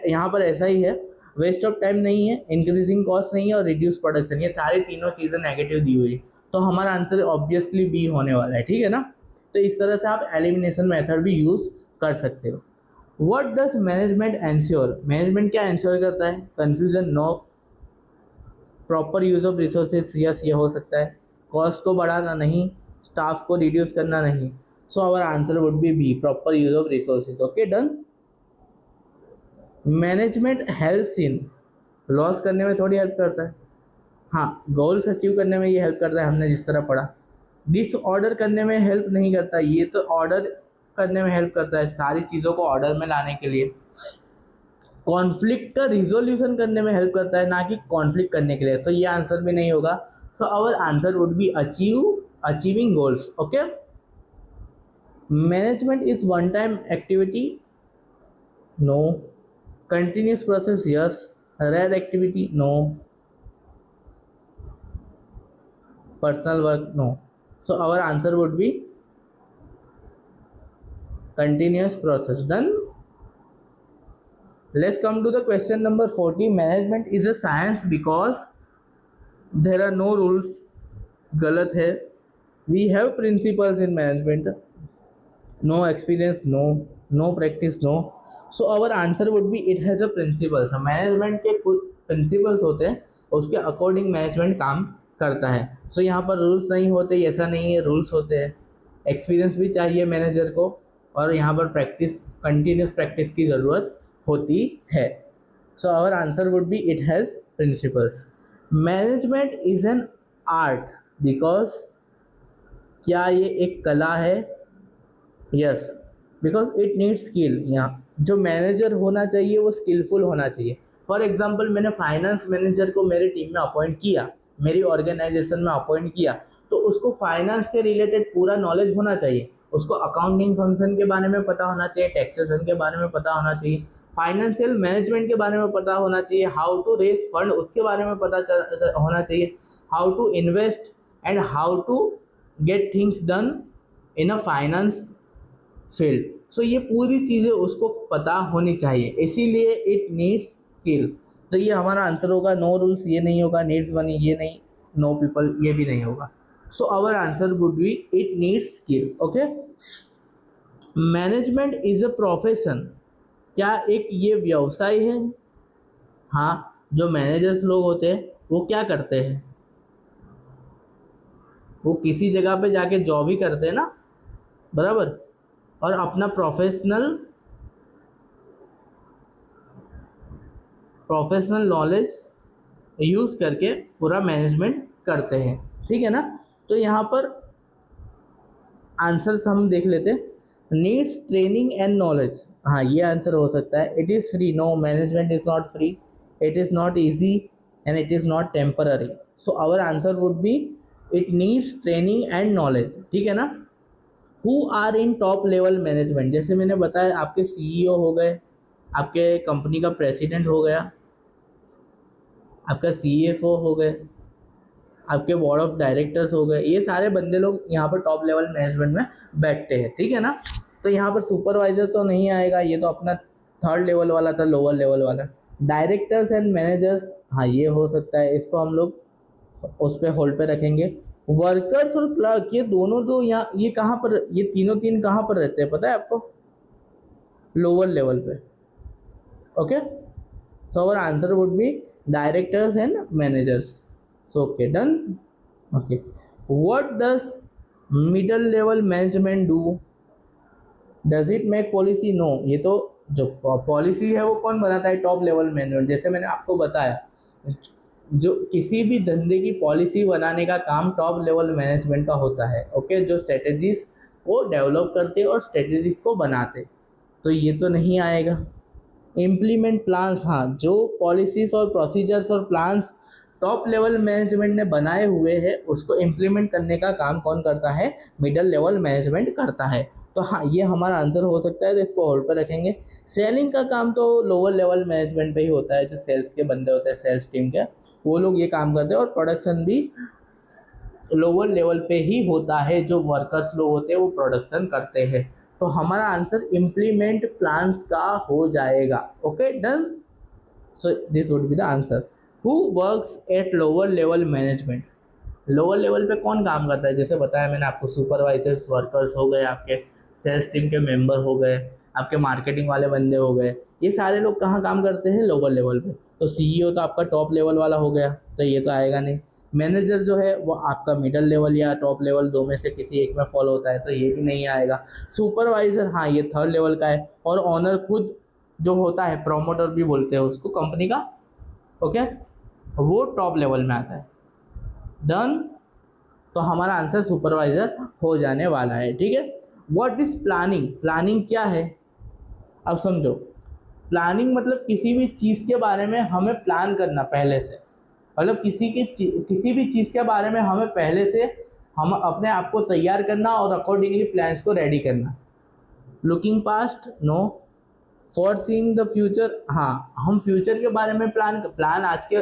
यहाँ पर ऐसा ही है. वेस्ट ऑफ टाइम नहीं है, इंक्रीजिंग कॉस्ट नहीं है, और रिड्यूस प्रोडक्शन, ये सारी तीनों चीज़ें नेगेटिव दी हुई है, तो हमारा आंसर ऑब्वियसली बी होने वाला है, ठीक है ना. तो इस तरह से आप एलिमिनेशन मेथड भी यूज़ कर सकते हो. What does management ensure? Management क्या एंश्योर करता है? Confusion, no. Proper use of resources, yes, ये हो सकता है. कॉस्ट को बढ़ाना, नहीं. स्टाफ को रिड्यूस करना, नहीं. So our answer would be be, proper use of resources. Okay, done. Management helps in, loss करने में थोड़ी हेल्प करता है, हाँ. गोल्स अचीव करने में ये हेल्प करता है, हमने जिस तरह पढ़ा. डिसऑर्डर करने में हेल्प नहीं करता, ये तो ऑर्डर करने में हेल्प करता है, सारी चीज़ों को ऑर्डर में लाने के लिए. कॉन्फ्लिक्ट का रिजोल्यूशन करने में हेल्प करता है, ना कि कॉन्फ्लिक्ट करने के लिए. सो ये आंसर भी नहीं होगा. So our answer would be achieving goals. Okay. Management is one time activity, no. Continuous process, yes. Rare activity, no. Personal work, no. So our answer would be continuous process. Done. Let's come to the question number 40. Management is a science because there are no rules. गलत है. We have principles in management. No experience, no. No practice, no. So our answer would be it has a principles. Management के कुछ प्रिंसिपल्स होते हैं, उसके अकॉर्डिंग मैनेजमेंट काम करता है. सो यहाँ पर रूल्स नहीं होते, ऐसा नहीं है, रूल्स होते हैं. एक्सपीरियंस भी चाहिए मैनेजर को, और यहाँ पर प्रैक्टिस, कंटिन्यूस प्रैक्टिस की ज़रूरत होती है. So our answer would be it has principles. Management is an art because, क्या ये एक कला है? Yes, because it needs skill. यहाँ जो मैनेजर होना चाहिए वो स्किलफुल होना चाहिए. फॉर एग्जांपल, मैंने फाइनेंस मैनेजर को मेरी टीम में अपॉइंट किया, मेरी ऑर्गेनाइजेशन में अपॉइंट किया, तो उसको फाइनेंस के रिलेटेड पूरा नॉलेज होना चाहिए. उसको अकाउंटिंग फंक्शन के बारे में पता होना चाहिए, टैक्सेशन के बारे में पता होना चाहिए, फाइनेंशियल मैनेजमेंट के बारे में पता होना चाहिए, हाउ टू रेज फंड उसके बारे में पता होना चाहिए, how to invest and how to get things done in a finance field. So ये पूरी चीज़ें उसको पता होनी चाहिए, इसीलिए इट नीड्स स्किल. तो ये हमारा आंसर होगा. नो रूल्स ये नहीं होगा, नीड्स बनी ये नहीं, नो पीपल ये भी नहीं होगा. So our answer would be it needs skill. Okay. Management is a profession. क्या एक ये व्यवसाय है? हाँ. जो मैनेजर्स लोग होते हैं वो क्या करते हैं? वो किसी जगह पे जाके जॉब ही करते हैं ना, बराबर, और अपना प्रोफेशनल नॉलेज यूज़ करके पूरा मैनेजमेंट करते हैं, ठीक है ना. तो यहाँ पर आंसर्स हम देख लेते हैं. नीड्स ट्रेनिंग एंड नॉलेज, हाँ ये आंसर हो सकता है. It is free, no. Management is not free. It is not easy and it is not temporary. So our answer would be it needs training and knowledge, ठीक है ना. Who are in top level management, जैसे मैंने बताया, आपके CEO हो गए, आपके कंपनी का प्रेसिडेंट हो गया, आपका CFO हो गए, आपके बोर्ड ऑफ डायरेक्टर्स हो गए, ये सारे बंदे लोग यहाँ पर टॉप लेवल मैनेजमेंट में बैठते हैं, ठीक है ना. तो यहाँ पर सुपरवाइजर तो नहीं आएगा, ये तो अपना 3rd लेवल वाला था, लोअर लेवल वाला. डायरेक्टर्स एंड मैनेजर्स, हाँ ये हो सकता है, इसको हम लोग उस पर होल्ड पे रखेंगे. वर्कर्स और क्लर्क, ये दोनों तो यहाँ, ये कहाँ पर, ये तीन कहाँ पर रहते हैं पता है आपको? लोअर लेवल पे. Okay. So our answer would be directors and managers. So okay, done. Okay, what does middle level management do? Does it make policy? No. ये तो जो पॉलिसी है वो कौन बनाता है? Top level management. जैसे मैंने आपको बताया, जो किसी भी धंधे की पॉलिसी बनाने का काम टॉप लेवल मैनेजमेंट का होता है. ओके, जो स्ट्रेटेजीज को डेवलप करते और स्ट्रेटेजीज को बनाते. तो ये तो नहीं आएगा. इम्प्लीमेंट प्लान्स, हाँ, जो पॉलिसीज और प्रोसीजर्स और प्लान्स टॉप लेवल मैनेजमेंट ने बनाए हुए हैं उसको इम्प्लीमेंट करने का काम कौन करता है? मिडल लेवल मैनेजमेंट करता है. तो हाँ, ये हमारा आंसर हो सकता है, तो इसको होल्ड पर रखेंगे. सेलिंग का काम तो लोअर लेवल मैनेजमेंट पे ही होता है, जो सेल्स के बंदे होते हैं, सेल्स टीम के, वो लोग ये काम करते हैं. और प्रोडक्शन भी लोअर लेवल पे ही होता है, जो वर्कर्स लोग होते हैं वो प्रोडक्शन करते हैं. तो हमारा आंसर इम्प्लीमेंट प्लान्स का हो जाएगा. Okay, done. So this would be the answer. Who works at lower level management? Lower level पे कौन काम करता है? जैसे बताया मैंने आपको, सुपरवाइजर्स, वर्कर्स हो गए, आपके सेल्स टीम के मेंबर हो गए, आपके मार्केटिंग वाले बंदे हो गए. ये सारे लोग कहाँ काम करते हैं? लोअर लेवल पे. तो सीईओ तो आपका टॉप लेवल वाला हो गया, तो ये तो आएगा नहीं. मैनेजर जो है वो आपका मिडल लेवल या टॉप लेवल, दो में से किसी एक में फॉल होता है, तो ये भी नहीं आएगा. सुपरवाइजर, हाँ, ये थर्ड लेवल का है. और ऑनर खुद जो होता है, प्रोमोटर भी बोलते हैं उसको कंपनी का, ओके, वो टॉप लेवल में आता है. डन. तो हमारा आंसर सुपरवाइजर हो जाने वाला है. ठीक है. What is planning? प्लानिंग क्या है? अब समझो, प्लानिंग मतलब किसी भी चीज़ के बारे में हमें प्लान करना पहले से. मतलब किसी भी चीज़ के बारे में हमें पहले से हम अपने आप को तैयार करना और अकॉर्डिंगली प्लान्स को रेडी करना. Looking past? No. For seeing the future? हाँ, हम फ्यूचर के बारे में प्लान आज के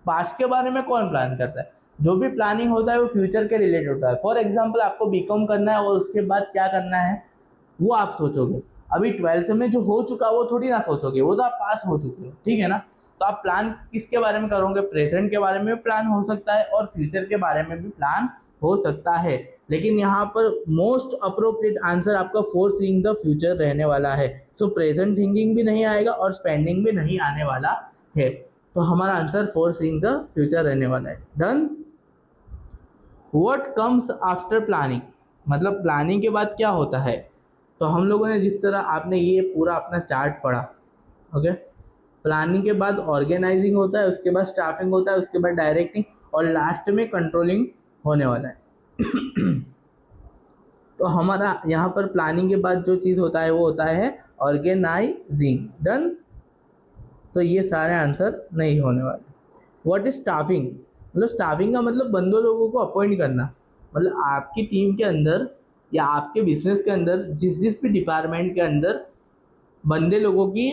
पास्ट के बारे में कौन प्लान करता है? जो भी प्लानिंग होता है वो फ्यूचर के रिलेटेड होता है. फॉर एग्जांपल, आपको बीकॉम करना है और उसके बाद क्या करना है वो आप सोचोगे. अभी 12th में जो हो चुका वो थोड़ी ना सोचोगे, वो तो आप पास हो चुके हो. ठीक है ना. तो आप प्लान किसके बारे में करोगे? प्रेजेंट के बारे में भी प्लान हो सकता है और फ्यूचर के बारे में भी प्लान हो सकता है. लेकिन यहाँ पर मोस्ट अप्रोप्रिएट आंसर आपका फॉर सीइंग द फ्यूचर रहने वाला है. सो प्रेजेंट थिंकिंग भी नहीं आएगा और स्पेंडिंग भी नहीं आने वाला है. तो हमारा answer for seeing the future रहने वाला है. Done. What comes after planning? मतलब प्लानिंग के बाद क्या होता है? तो हम लोगों ने जिस तरह, आपने ये पूरा अपना चार्ट पढ़ा, ओके, प्लानिंग के बाद ऑर्गेनाइजिंग होता है, उसके बाद स्टाफिंग होता है, उसके बाद डायरेक्टिंग और लास्ट में कंट्रोलिंग होने वाला है. तो हमारा यहाँ पर प्लानिंग के बाद जो चीज़ होता है वो होता है ऑर्गेनाइजिंग. डन. तो ये सारे आंसर नहीं होने वाले. What is staffing? मतलब स्टाफिंग का मतलब बंदों लोगों को अपॉइंट करना. मतलब आपकी टीम के अंदर या आपके बिजनेस के अंदर जिस भी डिपार्टमेंट के अंदर बंदे लोगों की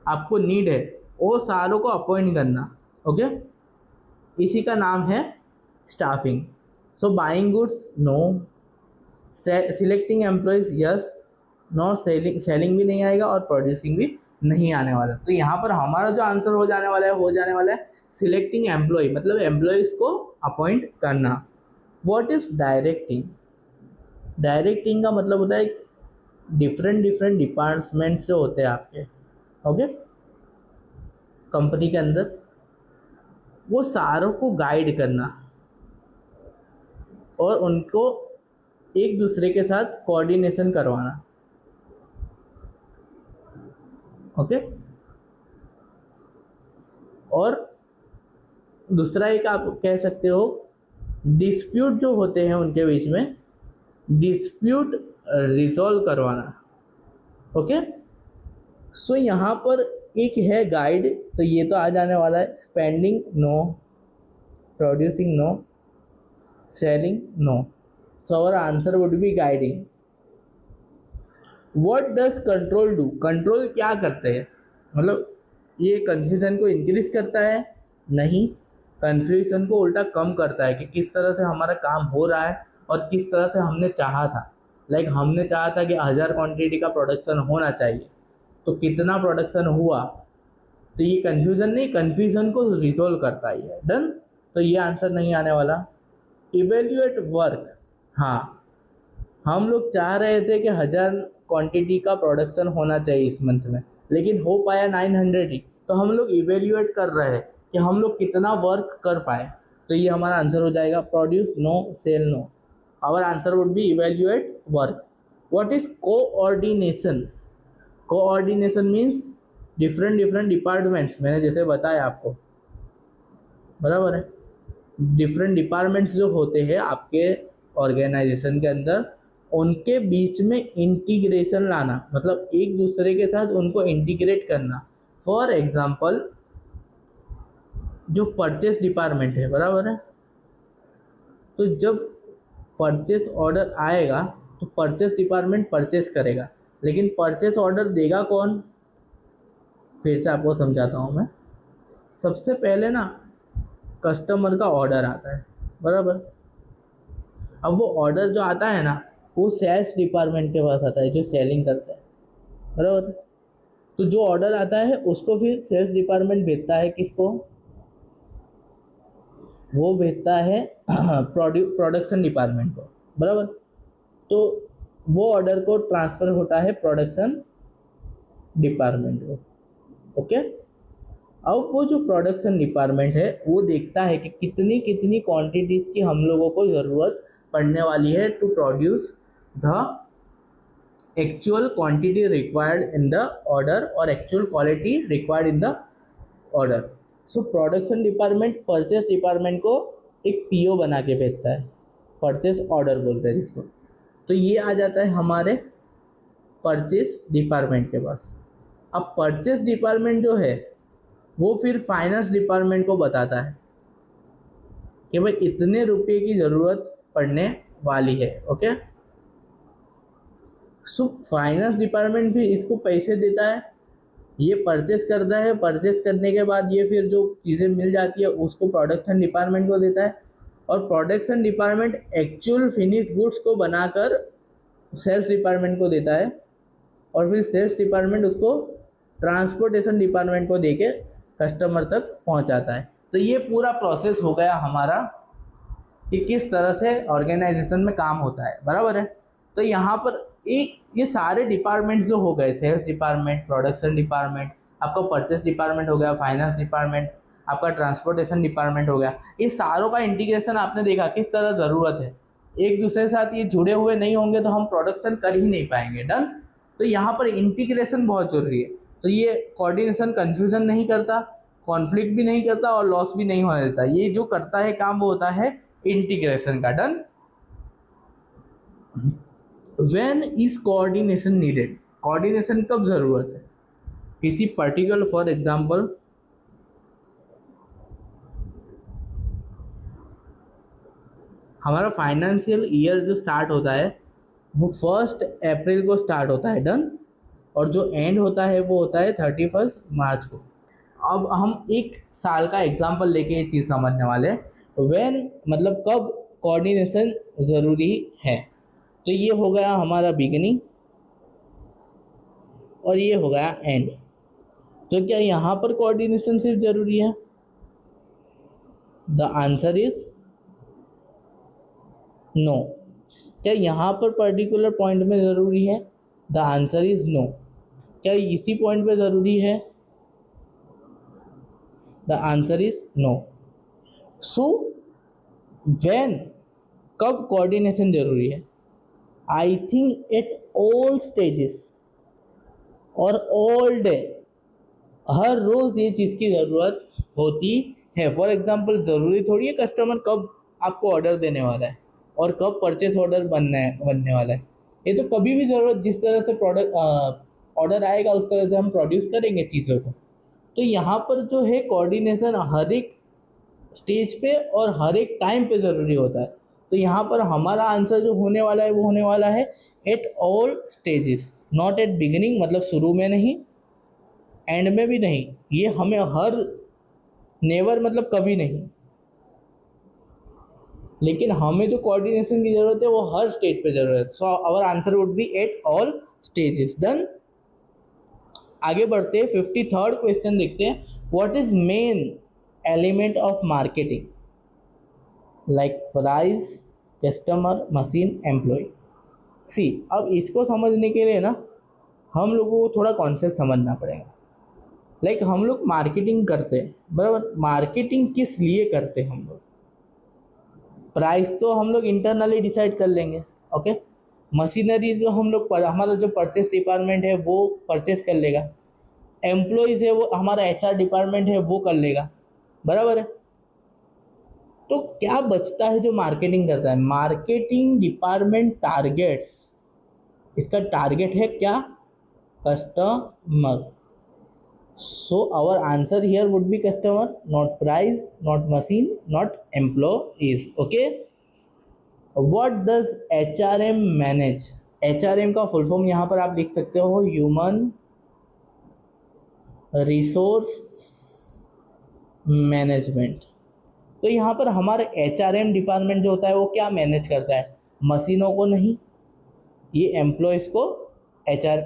आपको नीड है वो सारों को अपॉइंट करना. ओके, इसी का नाम है staffing. So buying goods? No. Selecting employees? Yes. No. Selling भी नहीं आएगा और प्रोड्यूसिंग भी नहीं आने वाला. तो यहाँ पर हमारा जो आंसर हो जाने वाला है सिलेक्टिंग एम्प्लॉय, मतलब एम्प्लॉयज़ को अपॉइंट करना. What is directing? डायरेक्टिंग का मतलब होता है डिफरेंट डिपार्टमेंट्स जो होते हैं आपके, ओके, कंपनी के अंदर, वो सारों को गाइड करना और उनको एक दूसरे के साथ कोऑर्डिनेशन करवाना. ओके. और दूसरा एक आप कह सकते हो डिस्प्यूट जो होते हैं उनके बीच में, डिस्प्यूट रिजॉल्व करवाना. ओके. सो यहाँ पर एक है गाइड, तो ये तो आ जाने वाला है. Spending? No. Producing? No. Selling? No. So our answer would be guiding. What does control do? Control क्या करते हैं? मतलब ये कन्फ्यूजन को इंक्रीज करता है? नहीं, कन्फ्यूजन को उल्टा कम करता है कि किस तरह से हमारा काम हो रहा है और किस तरह से हमने चाहा था. लाइक हमने चाहा था कि 1000 क्वांटिटी का प्रोडक्शन होना चाहिए, तो कितना प्रोडक्शन हुआ. तो ये कन्फ्यूज़न नहीं, कन्फ्यूज़न को रिजोल्व करता है. डन. तो ये आंसर नहीं आने वाला. Evaluate work? हाँ, हम लोग चाह रहे थे कि 1000 क्वांटिटी का प्रोडक्शन होना चाहिए इस मंथ में, लेकिन हो पाया 900 ही. तो हम लोग इवेल्युएट कर रहे हैं कि हम लोग कितना वर्क कर पाए, तो ये हमारा आंसर हो जाएगा produce no, sell no. Our answer would be evaluate work. What is coordination? Coordination means different departments, मैंने जैसे बताया आपको, बराबर है। डिफरेंट डिपार्टमेंट्स जो होते हैं आपके ऑर्गेनाइजेशन के अंदर, उनके बीच में इंटीग्रेशन लाना, मतलब एक दूसरे के साथ उनको इंटीग्रेट करना। फॉर एग्जांपल जो परचेस डिपार्टमेंट है, बराबर है, तो जब परचेस ऑर्डर आएगा तो परचेस डिपार्टमेंट परचेस करेगा, लेकिन परचेस ऑर्डर देगा कौन? फिर से आपको समझाता हूँ मैं। सबसे पहले ना कस्टमर का ऑर्डर आता है, बराबर। अब वो ऑर्डर जो आता है ना, वो सेल्स डिपार्टमेंट के पास आता है, जो सेलिंग करता है, बराबर। तो जो ऑर्डर आता है उसको फिर सेल्स डिपार्टमेंट भेजता है किसको? वो भेजता है प्रोडक्शन डिपार्टमेंट को, बराबर। तो वो ऑर्डर को ट्रांसफ़र होता है प्रोडक्शन डिपार्टमेंट को, ओके। अब वो जो प्रोडक्शन डिपार्टमेंट है वो देखता है कि कितनी कितनी क्वांटिटीज़ की हम लोगों को ज़रूरत पड़ने वाली है to produce the actual quantity required in the order और actual quality required in the order. So production department purchase department को एक पीओ बना के भेजता है, परचेस ऑर्डर बोलते हैं जिसको। तो ये आ जाता है हमारे परचेस डिपार्टमेंट के पास। अब परचेस डिपार्टमेंट जो है वो फिर फाइनेंस डिपार्टमेंट को बताता है कि भाई इतने रुपए की ज़रूरत पड़ने वाली है, ओके। सो फाइनेंस डिपार्टमेंट फिर इसको पैसे देता है, ये परचेस करता है, परचेस करने के बाद ये फिर जो चीज़ें मिल जाती है उसको प्रोडक्शन डिपार्टमेंट को देता है, और production department actual finish goods को बनाकर सेल्स डिपार्टमेंट को देता है, और फिर सेल्स डिपार्टमेंट उसको ट्रांसपोर्टेशन डिपार्टमेंट को देके कस्टमर तक पहुंचाता है। तो ये पूरा प्रोसेस हो गया हमारा कि किस तरह से ऑर्गेनाइजेशन में काम होता है, बराबर है। तो यहाँ पर एक ये सारे डिपार्टमेंट्स जो हो गए, सेल्स डिपार्टमेंट, प्रोडक्शन डिपार्टमेंट, आपका परचेस डिपार्टमेंट हो गया, फाइनेंस डिपार्टमेंट, आपका ट्रांसपोर्टेशन डिपार्टमेंट हो गया, ये सारों का इंटीग्रेशन आपने देखा किस तरह ज़रूरत है। एक दूसरे के साथ ये जुड़े हुए नहीं होंगे तो हम प्रोडक्शन कर ही नहीं पाएंगे, डन। तो यहाँ पर इंटीग्रेशन बहुत ज़रूरी है। तो ये कोऑर्डिनेशन कन्फ्यूज़न नहीं करता, कॉन्फ्लिक्ट भी नहीं करता और लॉस भी नहीं होने देता। ये जो करता है काम वो होता है इंटीग्रेशन का, done. When is coordination needed? Coordination कब ज़रूरत है किसी पर्टिकुलर, फॉर एग्जाम्पल हमारा फाइनेंशियल ईयर जो स्टार्ट होता है वो 1 अप्रैल को स्टार्ट होता है, डन। और जो एंड होता है वो होता है 31 मार्च को। अब हम एक साल का एग्जाम्पल लेके ये चीज़ समझने वाले हैं। व्हेन मतलब कब कोऑर्डिनेशन ज़रूरी है। तो ये हो गया हमारा बिगिनिंग और ये हो गया एंड। तो क्या यहाँ पर कोऑर्डिनेशन सिर्फ ज़रूरी है? The answer is no. क्या यहाँ पर पर्टिकुलर पॉइंट में ज़रूरी है? The answer is no. क्या इसी पॉइंट पे ज़रूरी है? The answer is no. So when कब कोऑर्डिनेशन ज़रूरी है? I think at all stages और ऑल डे, हर रोज़ ये चीज़ की ज़रूरत होती है। फॉर एग्जांपल ज़रूरी थोड़ी है कस्टमर कब आपको ऑर्डर देने वाला है और कब परचेस ऑर्डर बनने वाला है। ये तो कभी भी ज़रूरत, जिस तरह से प्रोडक्ट ऑर्डर आएगा उस तरह से हम प्रोड्यूस करेंगे चीज़ों को। तो यहाँ पर जो है कोऑर्डिनेशन हर एक स्टेज पे और हर एक टाइम पे ज़रूरी होता है। तो यहाँ पर हमारा आंसर जो होने वाला है वो होने वाला है eight all stages, not at beginning, मतलब शुरू में नहीं, एंड में भी नहीं। ये हमें हर नेवर मतलब कभी नहीं, लेकिन हमें जो कोऑर्डिनेशन की ज़रूरत है वो हर स्टेज पे ज़रूरत है। So our answer would be at all stages, done. आगे बढ़ते हैं, 53rd क्वेश्चन देखते हैं। What is main element of marketing? Like price, customer, machine, employee. See, अब इसको समझने के लिए ना हम लोगों को थोड़ा कॉन्सेप्ट समझना पड़ेगा। लाइक हम लोग मार्केटिंग करते हैं, बराबर। मार्केटिंग किस लिए करते हैं हम लोग? प्राइस तो हम लोग इंटरनली डिसाइड कर लेंगे, ओके। मशीनरी जो हम लोग हमारा जो परचेस डिपार्टमेंट है वो परचेस कर लेगा। एम्प्लॉयज़ है वो हमारा एचआर डिपार्टमेंट है वो कर लेगा, बराबर है। तो क्या बचता है जो मार्केटिंग करता है? मार्केटिंग डिपार्टमेंट टारगेट्स, इसका टारगेट है क्या? Customer. So our answer here would be customer, not price, not machine, not employees. Okay. What does HRM manage? HRM का फुल फॉर्म यहाँ पर आप लिख सकते हो, ह्यूमन रिसोर्स मैनेजमेंट। तो यहाँ पर हमारे HRM डिपार्टमेंट जो होता है वो क्या मैनेज करता है? मशीनों को नहीं, ये एम्प्लॉयज़ को HR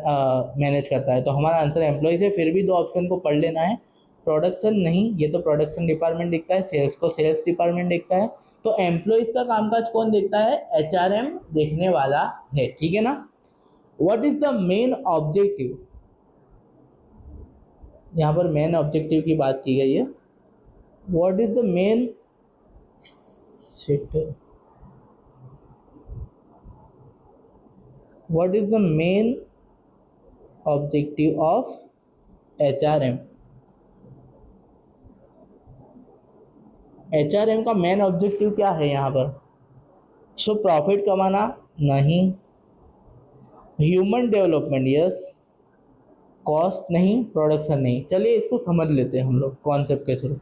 मैनेज करता है। तो हमारा आंसर एम्प्लॉयज़ है। फिर भी दो ऑप्शन को पढ़ लेना है। प्रोडक्शन नहीं, ये तो प्रोडक्शन डिपार्टमेंट देखता है। सेल्स को सेल्स डिपार्टमेंट देखता है। तो एम्प्लॉयज़ का कामकाज कौन देखता है? HRM देखने वाला है, ठीक है ना। What is the main objective? यहाँ पर मेन ऑब्जेक्टिव की बात की गई है। What is the main What is the main objective of HRM? HRM का मेन ऑब्जेक्टिव क्या है यहाँ पर? सो प्रॉफिट कमाना नहीं, ह्यूमन डेवलपमेंट यस, कॉस्ट नहीं, प्रोडक्शन नहीं। चलिए इसको समझ लेते हैं हम लोग कॉन्सेप्ट के थ्रू।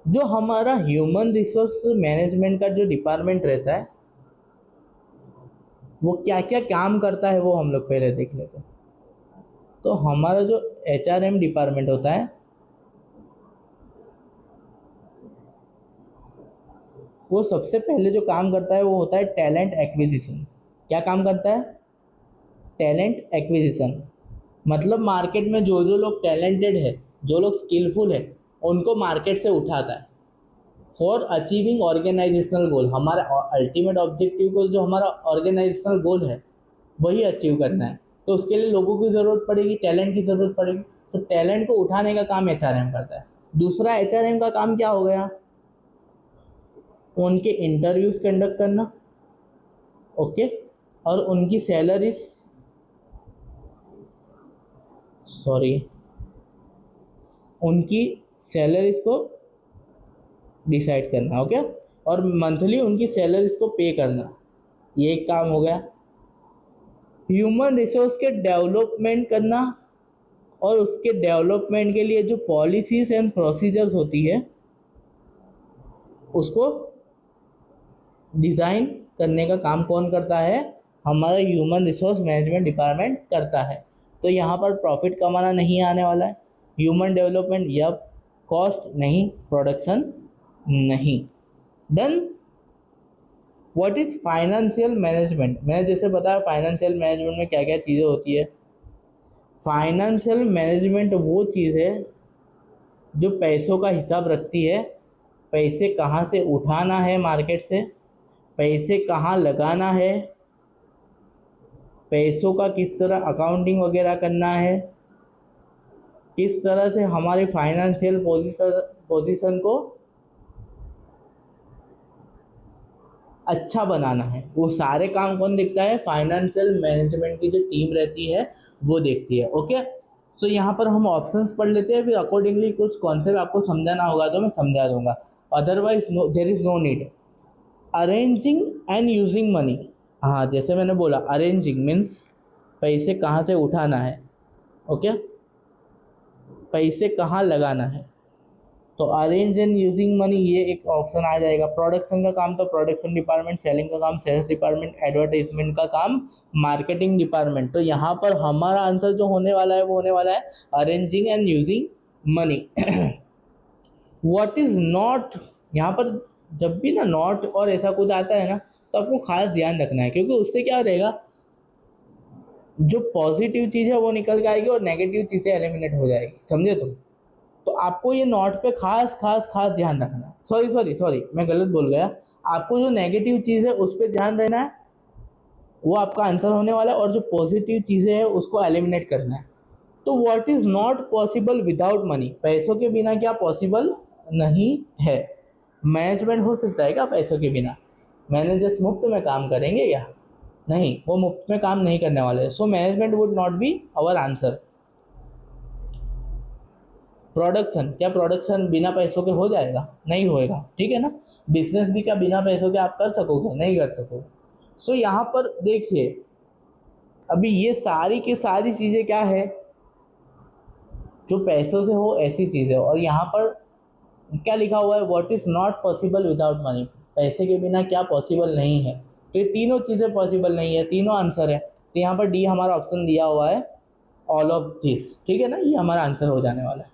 जो हमारा ह्यूमन रिसोर्स मैनेजमेंट का जो डिपार्टमेंट रहता है वो क्या क्या काम करता है वो हम लोग पहले देख लेते हैं। तो हमारा जो HRM डिपार्टमेंट होता है वो सबसे पहले जो काम करता है वो होता है टैलेंट एक्विजिशन। क्या काम करता है? Talent acquisition. मतलब मार्केट में जो जो लोग टैलेंटेड है, जो लोग स्किलफुल है, उनको मार्केट से उठाता है फॉर अचीविंग ऑर्गेनाइजेशनल गोल। हमारा अल्टीमेट ऑब्जेक्टिव को जो हमारा ऑर्गेनाइजेशनल गोल है वही अचीव करना है। तो उसके लिए लोगों की ज़रूरत पड़ेगी, टैलेंट की ज़रूरत पड़ेगी। तो टैलेंट को उठाने का काम HRM करता है। दूसरा HRM का काम क्या हो गया? उनके इंटरव्यूज़ कंडक्ट करना, ओके, और उनकी सैलरीज उनकी सैलरीज को डिसाइड करना, ओके, और मंथली उनकी सैलरीज को पे करना, ये एक काम हो गया। ह्यूमन रिसोर्स के डेवलपमेंट करना और उसके डेवलपमेंट के लिए जो पॉलिसीज एंड प्रोसीजर्स होती है उसको डिज़ाइन करने का काम कौन करता है? हमारा ह्यूमन रिसोर्स मैनेजमेंट डिपार्टमेंट करता है। तो यहाँ पर प्रॉफिट कमाना नहीं आने वाला है, ह्यूमन डेवलपमेंट या कॉस्ट नहीं, प्रोडक्शन नहीं। Done. What is financial management? मैंने जैसे बताया फाइनेंशियल मैनेजमेंट में क्या क्या चीज़ें होती है। फाइनेंशियल मैनेजमेंट वो चीज़ है जो पैसों का हिसाब रखती है, पैसे कहाँ से उठाना है मार्केट से, पैसे कहाँ लगाना है, पैसों का किस तरह अकाउंटिंग वगैरह करना है, किस तरह से हमारे फाइनेंशियल पोजीशन को अच्छा बनाना है। वो सारे काम कौन देखता है? फाइनेंशियल मैनेजमेंट की जो टीम रहती है वो देखती है, ओके। सो यहाँ पर हम ऑप्शंस पढ़ लेते हैं, फिर अकॉर्डिंगली कुछ कॉन्सेप्ट आपको समझाना होगा तो मैं समझा दूंगा, otherwise there is no need. Arranging and using money, हाँ जैसे मैंने बोला अरेंजिंग मीन्स पैसे कहाँ से उठाना है, ओके, पैसे कहाँ लगाना है। तो अरेंज एंड यूजिंग मनी ये एक ऑप्शन आ जाएगा। प्रोडक्शन का काम तो प्रोडक्शन डिपार्टमेंट, सेलिंग का काम सेल्स डिपार्टमेंट, एडवर्टाइजमेंट का काम मार्केटिंग डिपार्टमेंट। तो यहाँ पर हमारा आंसर जो होने वाला है वो होने वाला है arranging and using money. What is not? यहाँ पर जब भी ना नॉट और ऐसा कुछ आता है ना तो आपको खास ध्यान रखना है, क्योंकि उससे क्या रहेगा, जो पॉजिटिव चीज़ है वो निकल के आएगी और नेगेटिव चीज़ें एलिमिनेट हो जाएगी, समझे तुम। तो आपको ये नोट पे खास ध्यान रखना है। सॉरी मैं गलत बोल गया। आपको जो नेगेटिव चीज़ है उस पर ध्यान रहना है, वो आपका आंसर होने वाला है, और जो पॉजिटिव चीज़ें हैं उसको एलिमिनेट करना है। तो what is not possible without money, पैसों के बिना क्या पॉसिबल नहीं है। मैनेजमेंट हो सकता है क्या पैसों के बिना? मैनेजर्स मुफ्त में काम करेंगे क्या? नहीं, वो मुफ्त में काम नहीं करने वाले। So management would not be our answer. Production, क्या प्रोडक्शन बिना पैसों के हो जाएगा? नहीं होएगा, ठीक है ना। बिजनेस भी क्या बिना पैसों के आप कर सकोगे? नहीं कर सकोगे। सो यहाँ पर देखिए, अभी ये सारी की सारी चीज़ें क्या है, जो पैसों से हो ऐसी चीज़ें। और यहाँ पर क्या लिखा हुआ है, what is not possible without money, पैसे के बिना क्या पॉसिबल नहीं है। तो ये तीनों चीज़ें पॉसिबल नहीं है, तीनों आंसर है। तो यहाँ पर डी हमारा ऑप्शन दिया हुआ है, ऑल ऑफ दिस, ठीक है ना, ये हमारा आंसर हो जाने वाला है।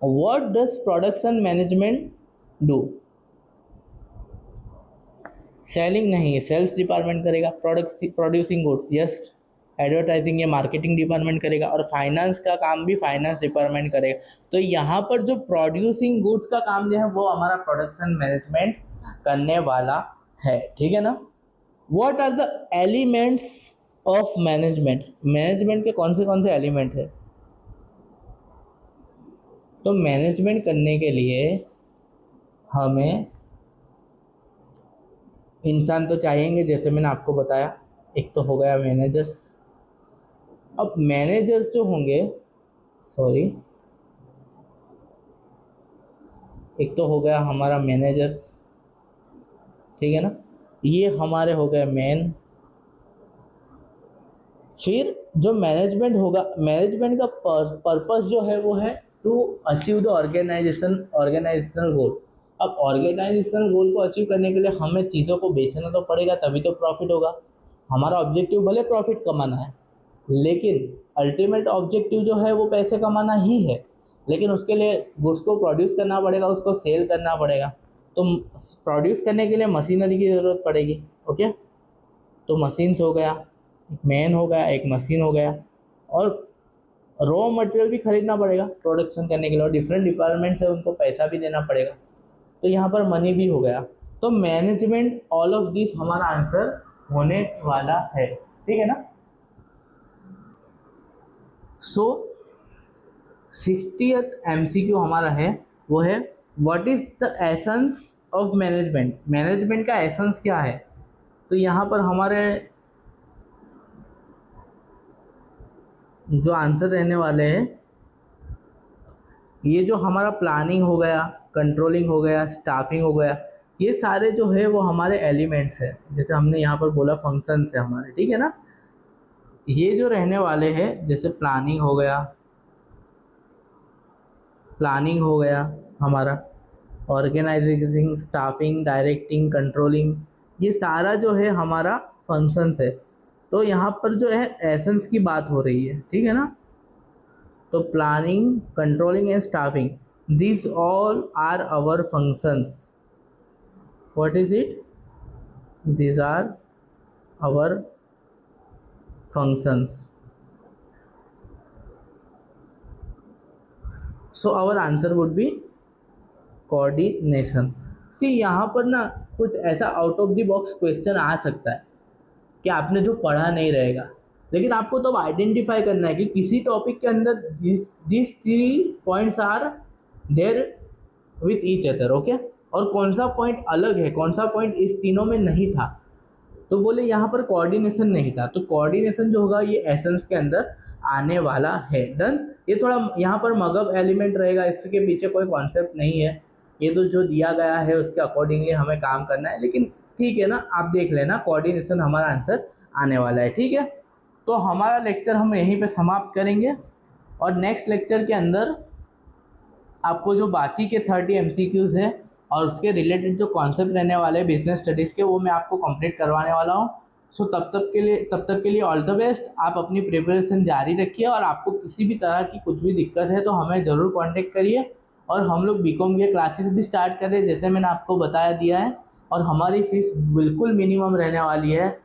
What does production management do? Selling नहीं, सेल्स डिपार्टमेंट करेगा। Producing goods, yes. एडवर्टाइजिंग या मार्केटिंग डिपार्टमेंट करेगा। और फाइनेंस का काम भी फाइनेंस डिपार्टमेंट करेगा। तो यहाँ पर जो प्रोड्यूसिंग गुड्स का काम जो है वो हमारा प्रोडक्शन मैनेजमेंट करने वाला है, ठीक है ना। What are the elements of management? Management के कौन से एलिमेंट है? तो मैनेजमेंट करने के लिए हमें इंसान तो चाहिएंगे, जैसे मैंने आपको बताया। एक तो हो गया मैनेजर्स। अब मैनेजर्स जो होंगे, एक तो हो गया हमारा मैनेजर्स, ठीक है ना, ये हमारे हो गए मेन। फिर जो मैनेजमेंट होगा, मैनेजमेंट का पर्पस जो है वो है टू अचीव द ऑर्गेनाइजेशनल गोल। अब ऑर्गेनाइजेशनल गोल को अचीव करने के लिए हमें चीज़ों को बेचना तो पड़ेगा, तभी तो प्रॉफिट होगा। हमारा ऑब्जेक्टिव भले प्रॉफिट कमाना है, लेकिन अल्टीमेट ऑब्जेक्टिव जो है वो पैसे कमाना ही है। लेकिन उसके लिए गुड्स को प्रोड्यूस करना पड़ेगा, उसको सेल करना पड़ेगा। तो प्रोड्यूस करने के लिए मशीनरी की ज़रूरत पड़ेगी, ओके। तो मशीन्स हो गया, एक मैन हो गया, एक मशीन हो गया, और रॉ मटेरियल भी खरीदना पड़ेगा प्रोडक्शन करने के लिए। और डिफरेंट डिपार्टमेंट्स है, उनको पैसा भी देना पड़ेगा। तो यहाँ पर मनी भी हो गया। तो मैनेजमेंट, ऑल ऑफ दिस हमारा आंसर होने वाला है, ठीक है ना। सो 60th MCQ हमारा है, वो है what is the essence of management? Management का एसेंस क्या है? तो यहाँ पर हमारे जो आंसर रहने वाले हैं, ये जो हमारा प्लानिंग हो गया, कंट्रोलिंग हो गया, स्टाफिंग हो गया, ये सारे जो है वो हमारे एलिमेंट्स है। जैसे हमने यहाँ पर बोला फंक्शंस है हमारे, ठीक है ना। ये जो रहने वाले हैं, जैसे प्लानिंग हो गया हमारा, ऑर्गेनाइजिंग, स्टाफिंग, डायरेक्टिंग, कंट्रोलिंग, ये सारा जो है हमारा फंक्शंस है। तो यहाँ पर जो है एसेंस की बात हो रही है, ठीक है ना। तो planning, controlling and staffing, these all are our functions. What is it? These are our functions. So our answer would be coordination. See, यहाँ पर ना कुछ ऐसा out of the box question आ सकता है कि आपने जो पढ़ा नहीं रहेगा, लेकिन आपको तो आइडेंटिफाई करना है कि किसी टॉपिक के अंदर this 3 points are there with each other, okay. और कौन सा पॉइंट अलग है, कौन सा पॉइंट इस तीनों में नहीं था। तो बोले यहाँ पर कोऑर्डिनेशन नहीं था, तो कोऑर्डिनेशन जो होगा ये एसेंस के अंदर आने वाला है। डन। ये थोड़ा यहाँ पर मगब एलिमेंट रहेगा, इसके पीछे कोई कॉन्सेप्ट नहीं है, ये तो जो दिया गया है उसके अकॉर्डिंगली हमें काम करना है। लेकिन ठीक है ना, आप देख लेना, कोऑर्डिनेशन हमारा आंसर आने वाला है, ठीक है। तो हमारा लेक्चर हम यहीं पे समाप्त करेंगे, और नेक्स्ट लेक्चर के अंदर आपको जो बाकी के 30 MCQs हैं और उसके रिलेटेड जो कॉन्सेप्ट रहने वाले हैं बिजनेस स्टडीज़ के, वो मैं आपको कंप्लीट करवाने वाला हूँ। सो तब तक के लिए ऑल द बेस्ट। आप अपनी प्रिपरेशन जारी रखिए, और आपको किसी भी तरह की कुछ भी दिक्कत है तो हमें ज़रूर कांटेक्ट करिए। और हम लोग बीकॉम के क्लासेस भी स्टार्ट कर रहे हैं, जैसे मैंने आपको बताया दिया है, और हमारी फ़ीस बिल्कुल मिनिमम रहने वाली है।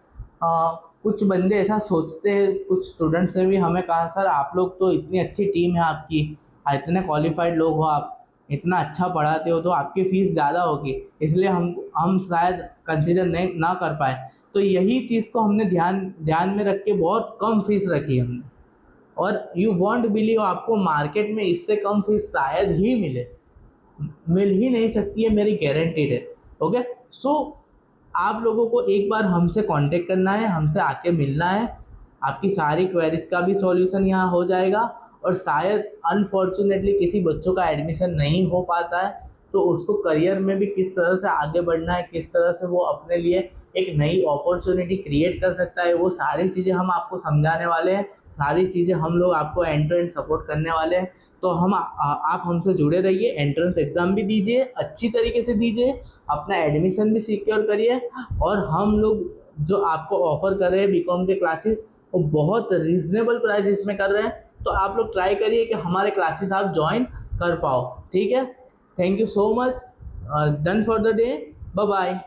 कुछ बंदे ऐसा सोचते हैं, कुछ स्टूडेंट्स ने भी हमें कहा, सर आप लोग तो इतनी अच्छी टीम है आपकी, इतने क्वालिफाइड लोग हो आप, इतना अच्छा पढ़ाते हो, तो आपकी फ़ीस ज़्यादा होगी, इसलिए हम शायद कंसिडर नहीं ना कर पाए। तो यही चीज़ को हमने ध्यान में रख के बहुत कम फीस रखी हमने। और यू वॉन्ट बिलीव आपको मार्केट में इससे कम फीस शायद ही मिल ही नहीं सकती है, मेरी गारंटीड है। ओके, सो आप लोगों को एक बार हमसे कांटेक्ट करना है, हमसे आके मिलना है, आपकी सारी क्वेरीज का भी सॉल्यूशन यहाँ हो जाएगा। और शायद अनफॉर्चुनेटली किसी बच्चों का एडमिशन नहीं हो पाता है, तो उसको करियर में भी किस तरह से आगे बढ़ना है, किस तरह से वो अपने लिए एक नई अपॉर्चुनिटी क्रिएट कर सकता है, वो सारी चीज़ें हम आपको समझाने वाले हैं, सारी चीज़ें हम लोग आपको एंड टू एंड सपोर्ट करने वाले हैं। तो आप हमसे जुड़े रहिए, एंट्रेंस एग्ज़ाम भी दीजिए, अच्छी तरीके से दीजिए, अपना एडमिशन भी सिक्योर करिए। और हम लोग जो आपको ऑफ़र कर रहे हैं बीकॉम के क्लासेस, वो बहुत रीज़नेबल प्राइसेस में कर रहे हैं, तो आप लोग ट्राई करिए कि हमारे क्लासेस आप ज्वाइन कर पाओ। ठीक है, thank you so much, done for the day, bye bye.